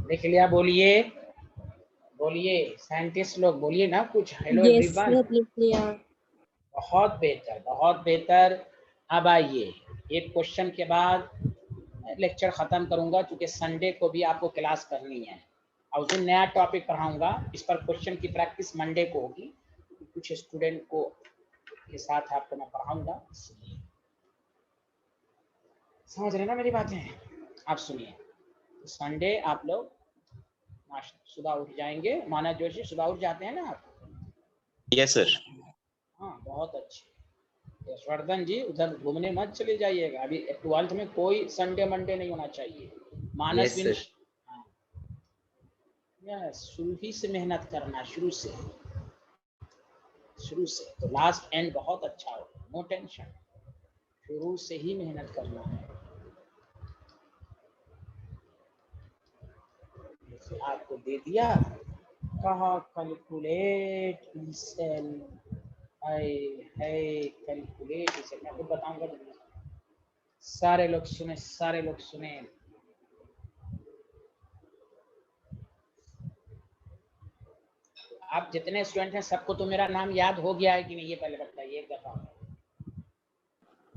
Speaker 1: लिख लिया? बोलिए बोलिए साइंटिस्ट लोग, बोलिए ना कुछ। हेलो एवरीवन,
Speaker 6: लिख लिया।
Speaker 1: बहुत बेहतर, बहुत बेहतर। अब आइए, एक क्वेश्चन के बाद लेक्चर खत्म करूंगा, क्योंकि संडे को भी आपको क्लास करनी है और उस दिन नया टॉपिक पढ़ाऊंगा। इस पर क्वेश्चन की प्रैक्टिस मंडे को होगी, कुछ स्टूडेंट को के साथ आपको मैं पढ़ाऊंगा, समझ रहे ना मेरी बातें? आप सुनिए, संडे आप लोग सुबह उठ जाएंगे, माना जोशी सुबह उठ जाते हैं ना आप?
Speaker 2: Yes sir.
Speaker 1: हाँ बहुत अच्छे। यशवर्धन जी उधर घूमने मत चले जाइएगा, अभी 12th में कोई संडे मंडे नहीं होना चाहिए। मानस
Speaker 2: Yes,
Speaker 1: बिन
Speaker 2: sir.
Speaker 1: यस, शुरू ही से मेहनत करना, शुरू से तो लास्ट एंड बहुत अच्छा हो, नो टेंशन, शुरू से ही मेहनत करना है। जैसे आपको दे दिया, कहा कैलकुलेट सेल, है कैलकुलेट इसे, मैं तो बताऊंगा। सारे लोग सुने। आप जितने स्टूडेंट हैं सबको तो मेरा नाम याद हो गया है कि नहीं, ये पहले बताइए एक दफा।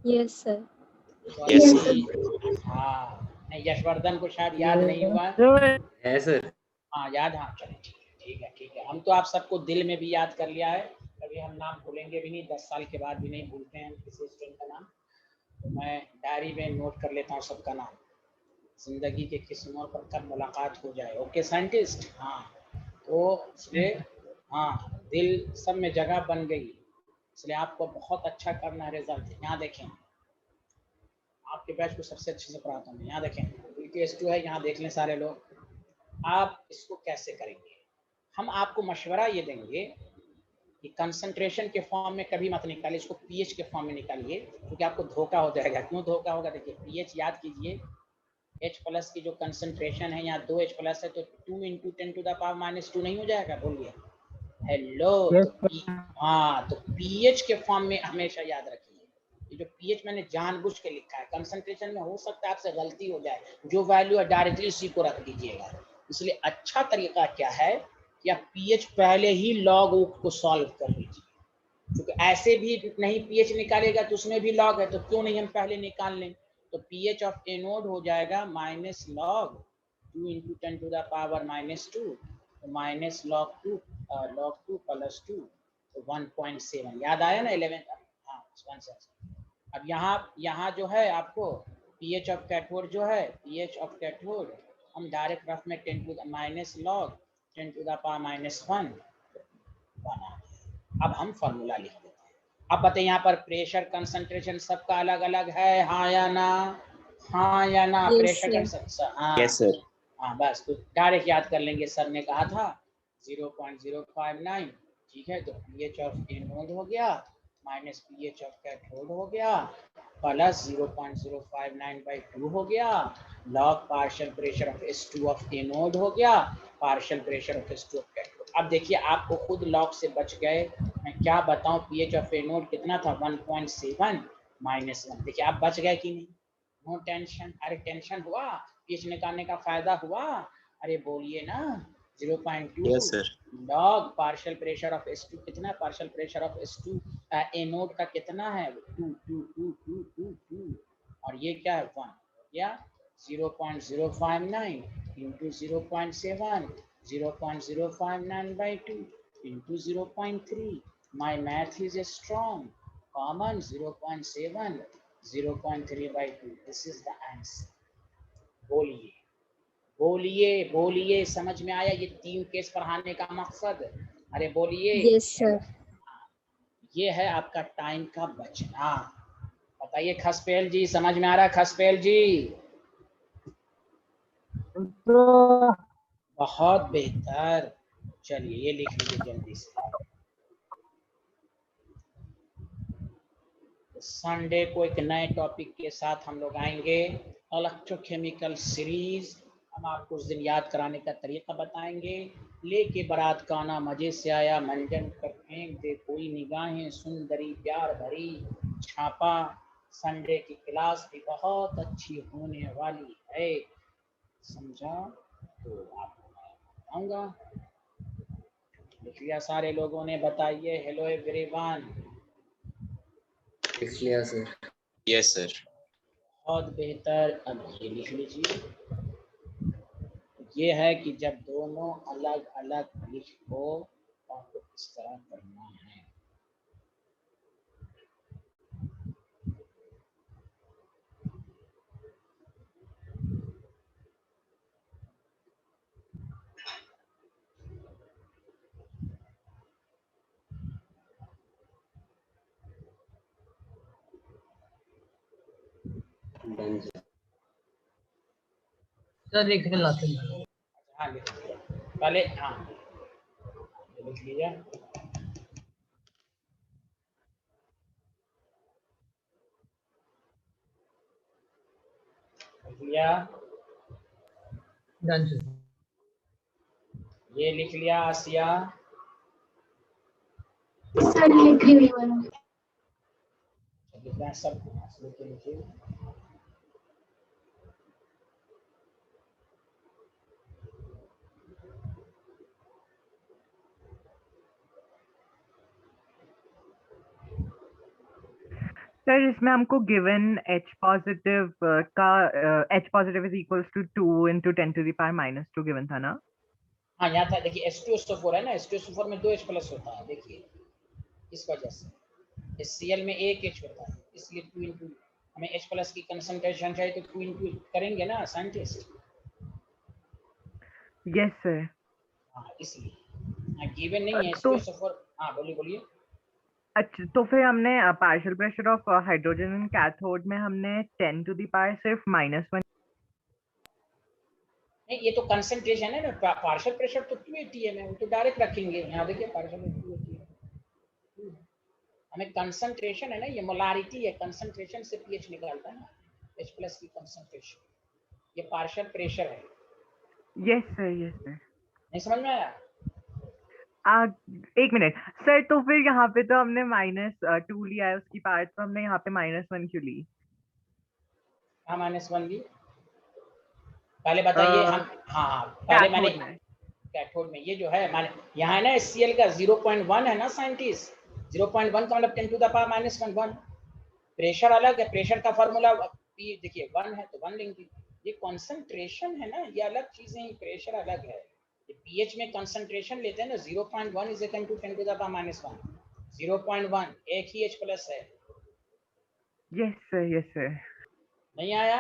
Speaker 6: Yes sir.
Speaker 2: Yes,
Speaker 3: Yes,
Speaker 2: sir.
Speaker 3: sir.
Speaker 1: हाँ नहीं, यशवर्धन को शायद याद नहीं हुआ।
Speaker 2: Yes, sir.
Speaker 1: हाँ याद, हाँ चलो ठीक है, हम तो आप सबको दिल में भी याद कर लिया है, कभी हम नाम भूलेंगे भी नहीं, 10 साल के बाद भी नहीं भूलते हैं किसी स्टूडेंट का नाम, तो मैं डायरी में नोट कर लेता हूँ सबका नाम, जिंदगी के किसी मोड़ पर कब मुलाकात हो जाए। ओके साइंटिस्ट, हाँ तो इसलिए हाँ दिल सब में जगह बन गई, इसलिए आपको बहुत अच्छा करना है रिजल्ट। यहाँ देखें, आपके बैच को सबसे अच्छे से पढ़ाता हूँ। यहाँ देखें BTS2 है, यहाँ देख लें सारे लोग। आप इसको कैसे करेंगे, हम आपको मशवरा ये देंगे कि कंसंट्रेशन के फॉर्म में कभी मत निकालिए, इसको पीएच के फॉर्म में निकालिए, क्योंकि आपको धोखा हो जाएगा। क्यों धोखा होगा, देखिए पीएच याद कीजिए, H प्लस की जो कंसंट्रेशन है, यहाँ 2H प्लस है, तो 2 × 10⁻⁻² नहीं हो जाएगा, बोलिए हेलो। हाँ तो पीएच के फॉर्म में हमेशा याद रखिए, ये जो पीएच मैंने जानबूझ के लिखा है, कंसंट्रेशन में हो सकता है आपसे गलती हो जाए, जो वैल्यू है डायरेक्टली उसी को रख दीजिएगा। इसलिए अच्छा तरीका क्या है कि आप पीएच पहले ही लॉग को सॉल्व कर लीजिए, क्योंकि ऐसे भी नहीं पीएच निकालेगा तो उसमें भी लॉग है, तो क्यों नहीं हम पहले निकाल लें। तो पीएच ऑफ एनोड हो जाएगा minus log 2 × 10⁻⁻², minus log 2 plus 2, तो 1.7 याद आया ना 11। हाँ 1.7। अब यहाँ जो है आपको पीएच ऑफ कैथोड जो है, पीएच ऑफ कैथोड हम डायरेक्ट रफ में 10 माइनस लॉग 10⁻⁻1 बना। अब हम फॉर्मूला लिख देते हैं। अब बताइए यहाँ पर प्रेशर कंसंट्रेशन सबका अलग अलग है, हाँ या ना, हाँ या ना,
Speaker 6: यस
Speaker 1: प्रेशर
Speaker 6: सर।
Speaker 1: कंसंट्रेशन, हाँ
Speaker 2: Yes, sir.
Speaker 1: हाँ बस तो डायरेक्ट याद कर लेंगे, सर ने कहा था 0.059, ठीक है, तो पीएच ऑफ एनोड हो गया माइनस पीएच ऑफ कैथोड हो गया प्लस 0.059/2 हो गया, log partial pressure of S2 of anode हो गया, partial pressure of S2 of cathode. अब देखिए आपको खुद लॉग से बच गए, मैं क्या बताऊं, पीएच ऑफ एनोड कितना था 1.7 -1, देखिए आप बच गए कि नहीं, नो टेंशन। अरे टेंशन हुआ, पीएच निकालने का फायदा हुआ, अरे बोलिए ना। 0.2
Speaker 2: Yes, sir.
Speaker 1: Log partial pressure of S2 कितना, partial pressure of S2 anode का कितना है 2 और ये क्या है 1 या 0.059 into 0.7, 0.059/2 into 0.3, my math is strong, common 0.7, 0.3/2, this is the answer। बोलिए बोलिए बोलिए, समझ में आया ये 3 केस पढ़ाने का मकसद, अरे बोलिए।
Speaker 6: Yes sir.
Speaker 1: ये है आपका टाइम का बचना। बताइए खसपेल जी, समझ में आ रहा है खसपेल जी? बहुत बेहतर, चलिए ये लिख लीजिए जल्दी से। संडे को एक नए टॉपिक के साथ हम लोग आएंगे, इलेक्ट्रोकेमिकल सीरीज। हम आपको उस दिन याद कराने का तरीका बताएंगे। लेके बारात का आना मजे से आया, मंजन कर फेंक दे कोई निगाहें सुंदरी प्यार भरी, छापा। संडे की क्लास भी बहुत अच्छी होने वाली है, समझा? तो आपको मैं बताऊंगा। लिख लिया सारे लोगों ने, बताइए हेलो एवरीवन।
Speaker 2: लिख लिया सर। Yes, sir.
Speaker 1: बहुत बेहतर, अब ये लिख लीजिए। ये है कि जब दोनों अलग अलग लिखो तो आपको किस तरह करना है।
Speaker 4: सर एक सेकंड लाते हैं।
Speaker 1: हाँ लिख लिया पहले, हाँ लिख लिया। लिख लिया,
Speaker 4: डन सर।
Speaker 1: ये लिख लिया आसिया।
Speaker 3: सर लिख ली मैंने।
Speaker 1: लिखना है सब, लिखिए।
Speaker 5: सर इसमें हमको गिवन H पॉजिटिव का H positive is equals to 2 into 10 to the power -2 given था ना?
Speaker 1: हाँ यहाँ था, देखिए H2SO4 है ना, H2SO4 में 2 H प्लस होता है, देखिए इस वजह से इस Cl में 1 H होता है, इसलिए 2 into, हमें H प्लस की कंसंट्रेशन चाहिए तो 2 into करेंगे ना साइंटिस्ट।
Speaker 5: Yes sir.
Speaker 1: हाँ इसलिए, हाँ गिवन नहीं है
Speaker 5: तो
Speaker 1: H2SO4। हाँ बोलिए।
Speaker 5: अच्छा, तो फिर हमने partial pressure of hydrogen in cathode में हमने 10 to the power सिर्फ -1।
Speaker 1: नहीं ये तो कंसंट्रेशन है ना, पार्शियल प्रेशर तो 2 atm है, वो तो डायरेक्ट रखेंगे। यहाँ देखिए पार्शियल 2 atm, हमें कंसंट्रेशन है ना, ये मोलारिटी है, कंसंट्रेशन से pH निकालता है ना, H प्लस की कंसंट्रेशन, ये पार्शियल प्रेशर है।
Speaker 5: Yes sir, yes sir.
Speaker 1: नहीं समझ में आया?
Speaker 5: एक मिनट सर, तो फिर यहाँ पे तो हमने -2 लिया है उसकी पार्ट, तो हमने यहाँ पे -1 क्यों ली?
Speaker 1: हाँ -1 ली, पहले बताइए हम। हाँ पहले मैंने कैथोड में ये जो है, मैंने यहाँ है ना Cl का 0.1 है ना साइंटिस्ट, 0.1 का मतलब 10 to the power -1। प्रेशर अलग है, प्रेशर का फॉर्मूला P देखिए 1 है तो 1 लेंगे। ये कंसंट्रेशन है ना, ये अलग चीजें, प्रेशर अलग है। ये pH में कंसंट्रेशन लेते हैं ना, 0.1 is equal to 10 to the power -1, 0.1 एक ही H प्लस है।
Speaker 5: Yes sir, yes sir.
Speaker 1: नहीं आया?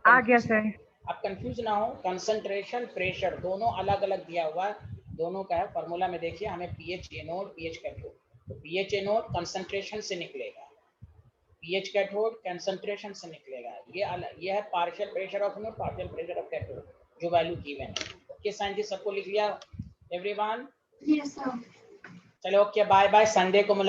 Speaker 5: आ गया सर।
Speaker 1: आप कंफ्यूज ना हो, कंसंट्रेशन प्रेशर दोनों अलग अलग दिया हुआ है, दोनों का है फॉर्मूला में। देखिए हमें pH एनोड pH कैथोड, तो pH एनोड कंसंट्रेशन से निकलेगा, pH कैथोड कंसंट्रेशन से निकलेगा। ये है partial pressure of anode, partial pressure of cathode, जो वैल्यू गिवन है। ओके साइंटिस्ट सबको लिख लिया एवरीवन?
Speaker 3: Yes sir.
Speaker 1: चलो ओके, बाय बाय, संडे को